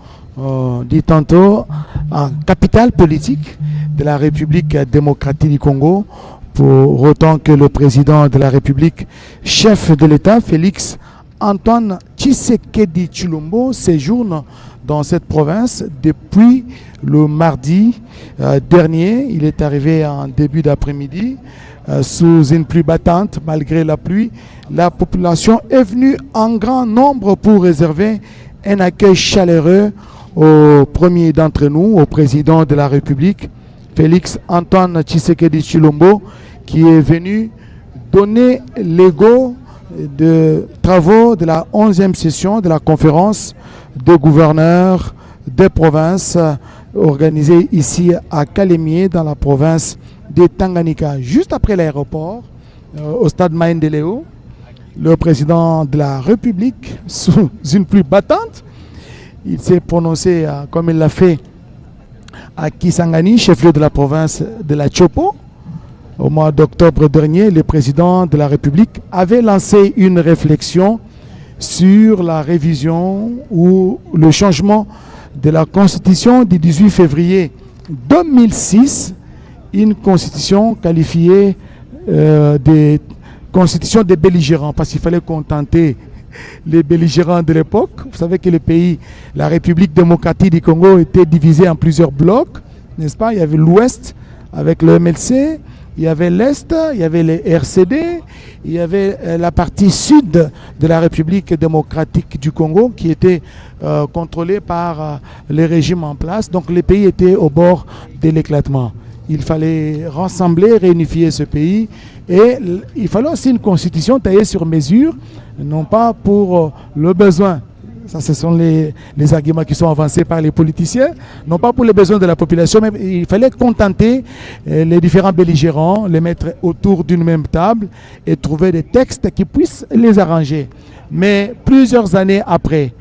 [SPEAKER 1] dit tantôt, en capitale politique de la République démocratique du Congo, pour autant que le président de la République, chef de l'État, Félix Antoine Tshisekedi Tshilombo, séjourne dans cette province depuis le mardi dernier. Il est arrivé en début d'après-midi sous une pluie battante. Malgré la pluie, la population est venue en grand nombre pour réserver un accueil chaleureux au premier d'entre nous, au président de la République, Félix Antoine Tshisekedi Tshilombo, qui est venu donner l'ego de travaux de la 11e session de la conférence des gouverneurs des provinces organisée ici à Kalemi, dans la province de Tanganyika. Juste après l'aéroport, au stade Maendeleo, le président de la République, sous une pluie battante, il s'est prononcé comme il l'a fait à Kisangani, chef-lieu de la province de la Tchopo. Au mois d'octobre dernier, le président de la République avait lancé une réflexion sur la révision ou le changement de la constitution du 18 février 2006, une constitution qualifiée de constitution des belligérants, parce qu'il fallait contenter les belligérants de l'époque. Vous savez que le pays, la République démocratique du Congo, était divisée en plusieurs blocs, n'est-ce pas? Il y avait l'Ouest avec le MLC, il y avait l'Est, il y avait les RCD, il y avait la partie sud de la République démocratique du Congo qui était contrôlée par les régimes en place. Donc le pays était au bord de l'éclatement. Il fallait rassembler, réunifier ce pays, et il fallait aussi une constitution taillée sur mesure, non pas pour le besoin. Ça, ce sont les arguments qui sont avancés par les politiciens, non pas pour les besoins de la population, mais il fallait contenter les différents belligérants, les mettre autour d'une même table et trouver des textes qui puissent les arranger. Mais plusieurs années après,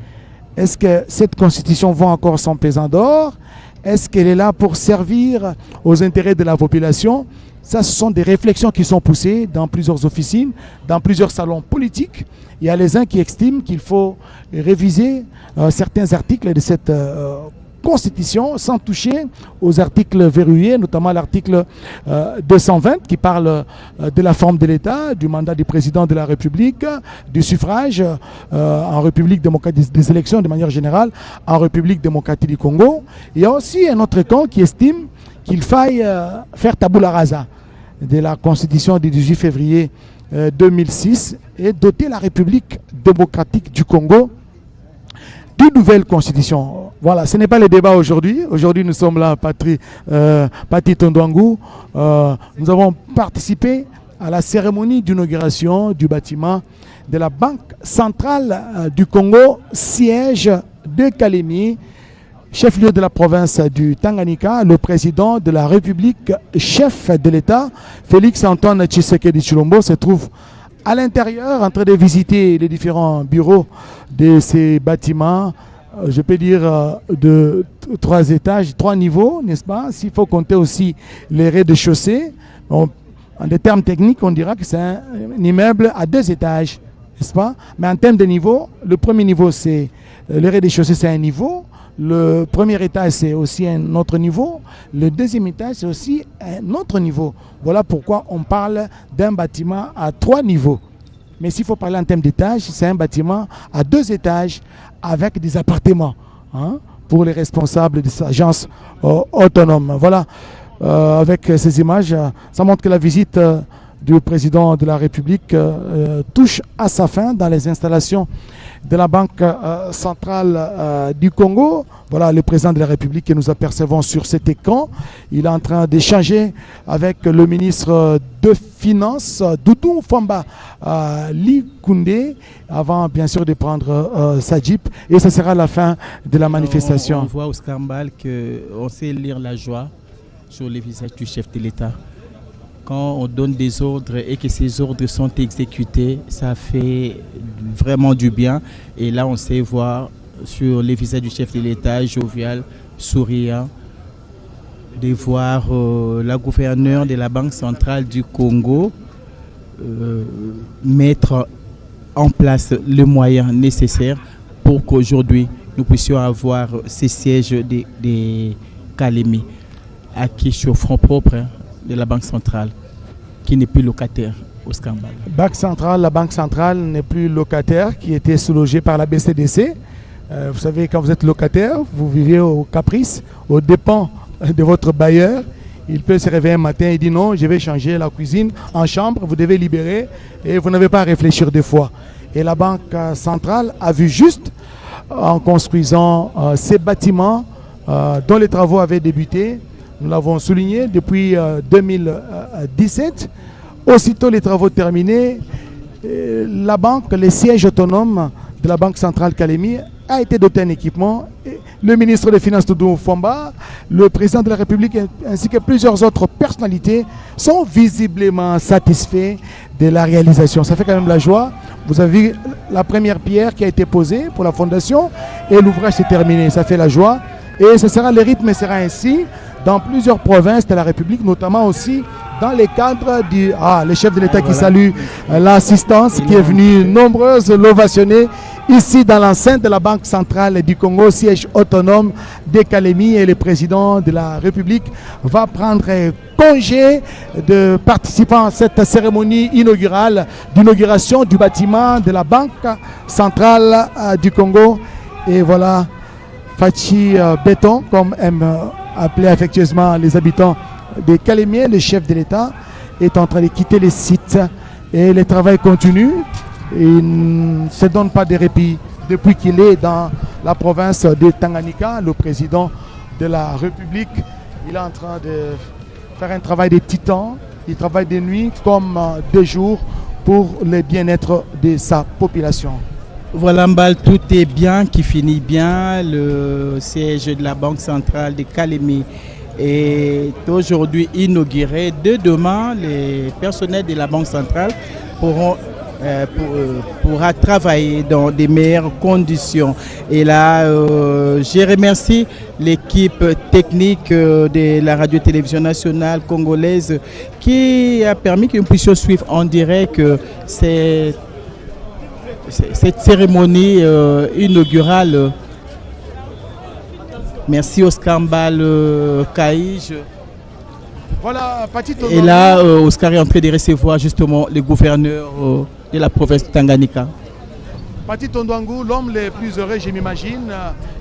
[SPEAKER 1] est-ce que cette constitution vaut encore son pesant d'or? Est-ce qu'elle est là pour servir aux intérêts de la population? Ça, ce sont des réflexions qui sont poussées dans plusieurs officines, dans plusieurs salons politiques. Il y a les uns qui estiment qu'il faut réviser certains articles de cette Constitution sans toucher aux articles verrouillés, notamment l'article 220 qui parle de la forme de l'État, du mandat du président de la République, du suffrage en République démocratique, des élections de manière générale en République démocratique du Congo. Il y a aussi un autre camp qui estime qu'il faille faire tabula rasa de la Constitution du 18 février 2006 et doter la République démocratique du Congo d'une nouvelle Constitution. Voilà, ce n'est pas le débat aujourd'hui. Aujourd'hui, nous sommes là, Pati Tondouangou. Nous avons participé à la cérémonie d'inauguration du bâtiment de la Banque centrale du Congo, siège de Kalemi, chef-lieu de la province du Tanganyika. Le président de la République, chef de l'État, Félix Antoine Tshisekedi Tshilombo, se trouve à l'intérieur en train de visiter les différents bureaux de ces bâtiments. Je peux dire de 3 étages, 3 niveaux, n'est-ce pas? S'il faut compter aussi les rez-de-chaussée, en des termes techniques, on dira que c'est un immeuble à 2 étages, n'est-ce pas? Mais en termes de niveau, le premier niveau, c'est le rez-de-chaussée, c'est un niveau. Le premier étage, c'est aussi un autre niveau. Le deuxième étage, c'est aussi un autre niveau. Voilà pourquoi on parle d'un bâtiment à 3 niveaux. Mais s'il faut parler en termes d'étage, c'est un bâtiment à 2 étages avec des appartements pour les responsables des agences autonomes. Voilà, avec ces images, ça montre que la visite du président de la République touche à sa fin dans les installations de la Banque centrale du Congo. Voilà le président de la République que nous apercevons sur cet écran. Il est en train d'échanger avec le ministre de Finances, Doudou Famba Likunde, avant bien sûr de prendre sa jeep. Et ce sera la fin de la manifestation.
[SPEAKER 9] On voit au Skambal qu'on sait lire la joie sur les visages du chef de l'État. Quand on donne des ordres et que ces ordres sont exécutés, ça fait vraiment du bien. Et là, on sait voir sur les visages du chef de l'État, jovial, souriant, de voir la gouverneure de la Banque centrale du Congo mettre en place les moyens nécessaires pour qu'aujourd'hui, nous puissions avoir ces sièges de Kalemi acquis sur fonds propres de la Banque centrale, qui n'est plus locataire au Skambal.
[SPEAKER 1] La Banque centrale n'est plus locataire, qui était sous-logée par la BCDC. Vous savez, quand vous êtes locataire, vous vivez au caprice, aux dépens de votre bailleur. Il peut se réveiller un matin et dire non, je vais changer la cuisine en chambre, vous devez libérer et vous n'avez pas à réfléchir 2 fois. Et la Banque centrale a vu juste en construisant ces bâtiments dont les travaux avaient débuté. Nous l'avons souligné depuis 2017. Aussitôt les travaux terminés, la banque, les sièges autonomes de la Banque centrale Kalemi a été doté d'un équipement. Le ministre des Finances, Doudou Famba, le président de la République ainsi que plusieurs autres personnalités sont visiblement satisfaits de la réalisation. Ça fait quand même la joie. Vous avez vu la première pierre qui a été posée pour la fondation et l'ouvrage s'est terminé. Ça fait la joie. Et ce sera, le rythme sera ainsi dans plusieurs provinces de la République, notamment aussi dans les cadres du... le chef de l'État qui salue l'assistance qui est venue nombreuse l'ovationner ici dans l'enceinte de la Banque centrale du Congo, siège autonome de Kalemi, et le président de la République va prendre congé de participant à cette cérémonie inaugurale d'inauguration du bâtiment de la Banque centrale du Congo. Et voilà, Fachi Béton, comme aiment appeler affectueusement les habitants de Kalemi, le chef de l'État est en train de quitter les sites et le travail continue. Il ne se donne pas de répit depuis qu'il est dans la province de Tanganyika. Le président de la République, il est en train de faire un travail de titan. Il travaille de nuit comme de jour pour le bien-être de sa population.
[SPEAKER 9] Voilà, Mbal, tout est bien, qui finit bien. Le siège de la Banque centrale de Kalemi est aujourd'hui inauguré. Dès demain, les personnels de la Banque centrale pourra travailler dans des meilleures conditions. Et là, je remercie l'équipe technique de la radio-télévision nationale congolaise qui a permis que nous puissions suivre en direct cette cérémonie inaugurale. Merci au Skambal Kaïj.
[SPEAKER 1] Voilà,
[SPEAKER 9] et là, Oscar est en train de recevoir justement le gouverneur de la province de Tanganyika.
[SPEAKER 1] Pati Tondouangou, l'homme le plus heureux, je m'imagine,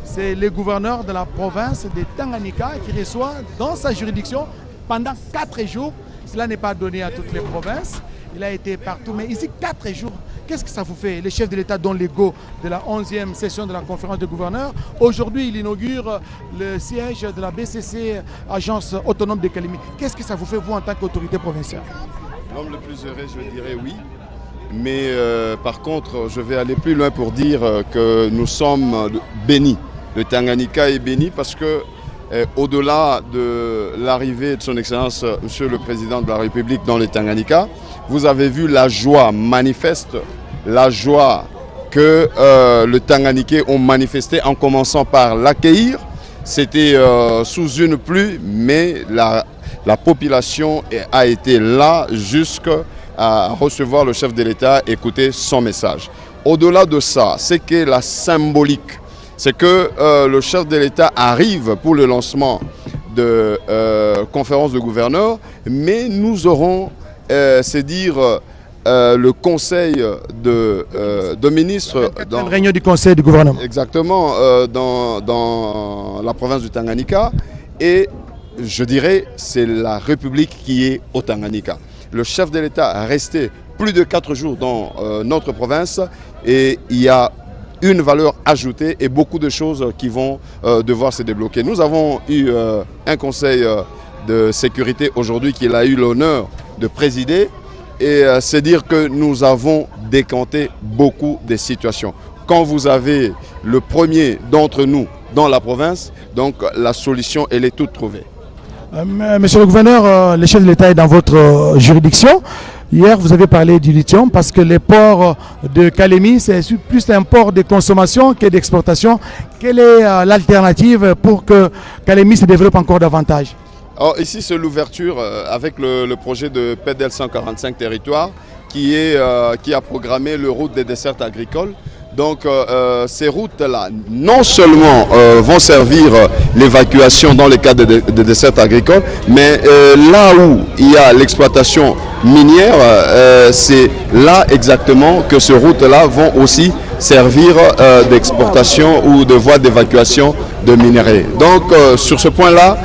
[SPEAKER 1] c'est le gouverneur de la province de Tanganyika qui reçoit dans sa juridiction pendant 4 jours. Cela n'est pas donné à toutes les provinces. Il a été partout, mais ici 4 jours Qu'est-ce que ça vous fait, les chefs de l'État dont l'ego de la 11e session de la conférence des gouverneurs? Aujourd'hui, il inaugure le siège de la BCC, Agence autonome de Kalemi. Qu'est-ce que ça vous fait, vous, en tant qu'autorité provinciale?
[SPEAKER 10] L'homme le plus heureux, je dirais oui. Mais par contre, je vais aller plus loin pour dire que nous sommes bénis. Le Tanganyika est béni parce que au-delà de l'arrivée de son Excellence, Monsieur le Président de la République dans le Tanganyika, vous avez vu la joie manifeste, la joie que le Tanganyikais ont manifesté en commençant par l'accueillir. C'était sous une pluie, mais la population a été là jusqu'à recevoir le chef de l'État, écouter son message. Au-delà de ça, c'est que la symbolique, c'est que le chef de l'État arrive pour le lancement de conférence de gouverneurs, mais nous aurons, c'est dire, le conseil de ministres...
[SPEAKER 1] Dans la réunion du conseil du gouvernement.
[SPEAKER 10] Exactement, dans la province du Tanganyika. Et je dirais, c'est la République qui est au Tanganyika. Le chef de l'État a resté plus de 4 jours dans notre province et il y a une valeur ajoutée et beaucoup de choses qui vont devoir se débloquer. Nous avons eu un conseil de sécurité aujourd'hui qu'il a eu l'honneur de présider et c'est dire que nous avons décanté beaucoup de situations. Quand vous avez le premier d'entre nous dans la province, donc la solution elle est toute trouvée.
[SPEAKER 1] Monsieur le gouverneur, le chef de l'État est dans votre juridiction. Hier, vous avez parlé du lithium parce que les ports de Kalemi, c'est plus un port de consommation que d'exportation. Quelle est l'alternative pour que Kalemi se développe encore davantage?
[SPEAKER 10] Alors, ici, c'est l'ouverture avec le projet de PEDEL 145 territoires qui a programmé le route des dessertes agricoles. Donc ces routes-là, non seulement vont servir l'évacuation dans le cadre des dessertes agricoles, mais là où il y a l'exploitation minière, c'est là exactement que ces routes-là vont aussi servir d'exportation ou de voie d'évacuation de minerais. Donc sur ce point-là,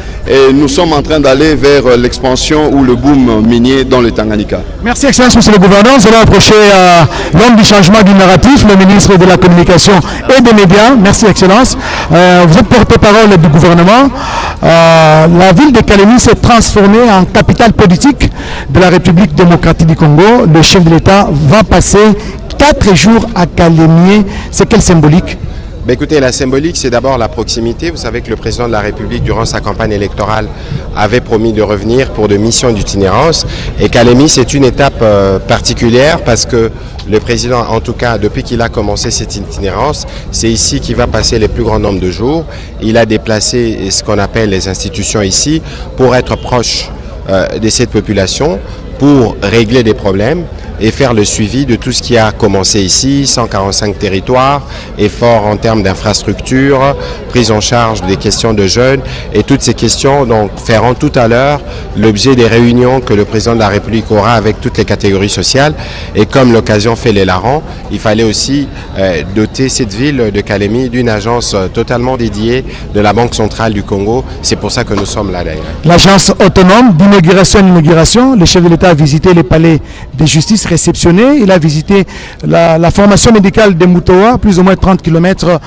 [SPEAKER 10] nous sommes en train d'aller vers l'expansion ou le boom minier dans le Tanganyika.
[SPEAKER 1] Merci Excellence, Monsieur le Gouverneur. Nous allons approcher l'homme du changement du narratif, le ministre de la Communication et des Médias. Merci Excellence. Vous êtes porte-parole du gouvernement. La ville de Kalemi s'est transformée en capitale politique de la République démocratique du Congo. Le chef de l'État va passer 4 jours à Kalemi. C'est quelle symbolique?
[SPEAKER 11] Ben écoutez, la symbolique, c'est d'abord la proximité. Vous savez que le président de la République, durant sa campagne électorale, avait promis de revenir pour de missions d'itinérance. Et Kalemi, c'est une étape particulière parce que le président, en tout cas, depuis qu'il a commencé cette itinérance, c'est ici qu'il va passer les plus grands nombres de jours. Il a déplacé ce qu'on appelle les institutions ici pour être proche de cette population, pour régler des problèmes et faire le suivi de tout ce qui a commencé ici, 145 territoires, efforts en termes d'infrastructures, prise en charge des questions de jeunes et toutes ces questions donc feront tout à l'heure l'objet des réunions que le président de la République aura avec toutes les catégories sociales. Et comme l'occasion fait les larrons, il fallait aussi doter cette ville de Kalemi d'une agence totalement dédiée de la Banque centrale du Congo. C'est pour ça que nous sommes là d'ailleurs.
[SPEAKER 1] L'agence autonome d'inauguration en inauguration, le chef de l'État a visité les palais de justice réceptionné. Il a visité la formation médicale de Moutoa, plus ou moins 30 km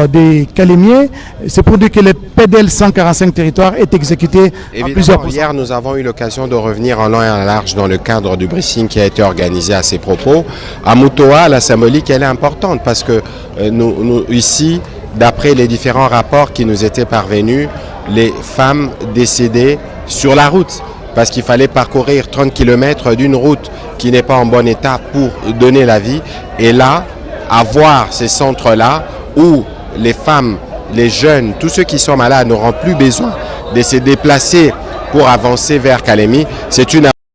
[SPEAKER 1] des Kalémiens. C'est pour dire que le PEDEL 145 territoires est exécuté à plusieurs pourcents.
[SPEAKER 11] Hier, nous avons eu l'occasion de revenir en long et en large dans le cadre du briefing qui a été organisé à ces propos. À Moutoa, la symbolique, elle est importante parce que nous ici, d'après les différents rapports qui nous étaient parvenus, les femmes décédées sur la route, parce qu'il fallait parcourir 30 km d'une route qui n'est pas en bon état pour donner la vie. Et là, avoir ces centres-là où les femmes, les jeunes, tous ceux qui sont malades n'auront plus besoin de se déplacer pour avancer vers Kalemi, c'est une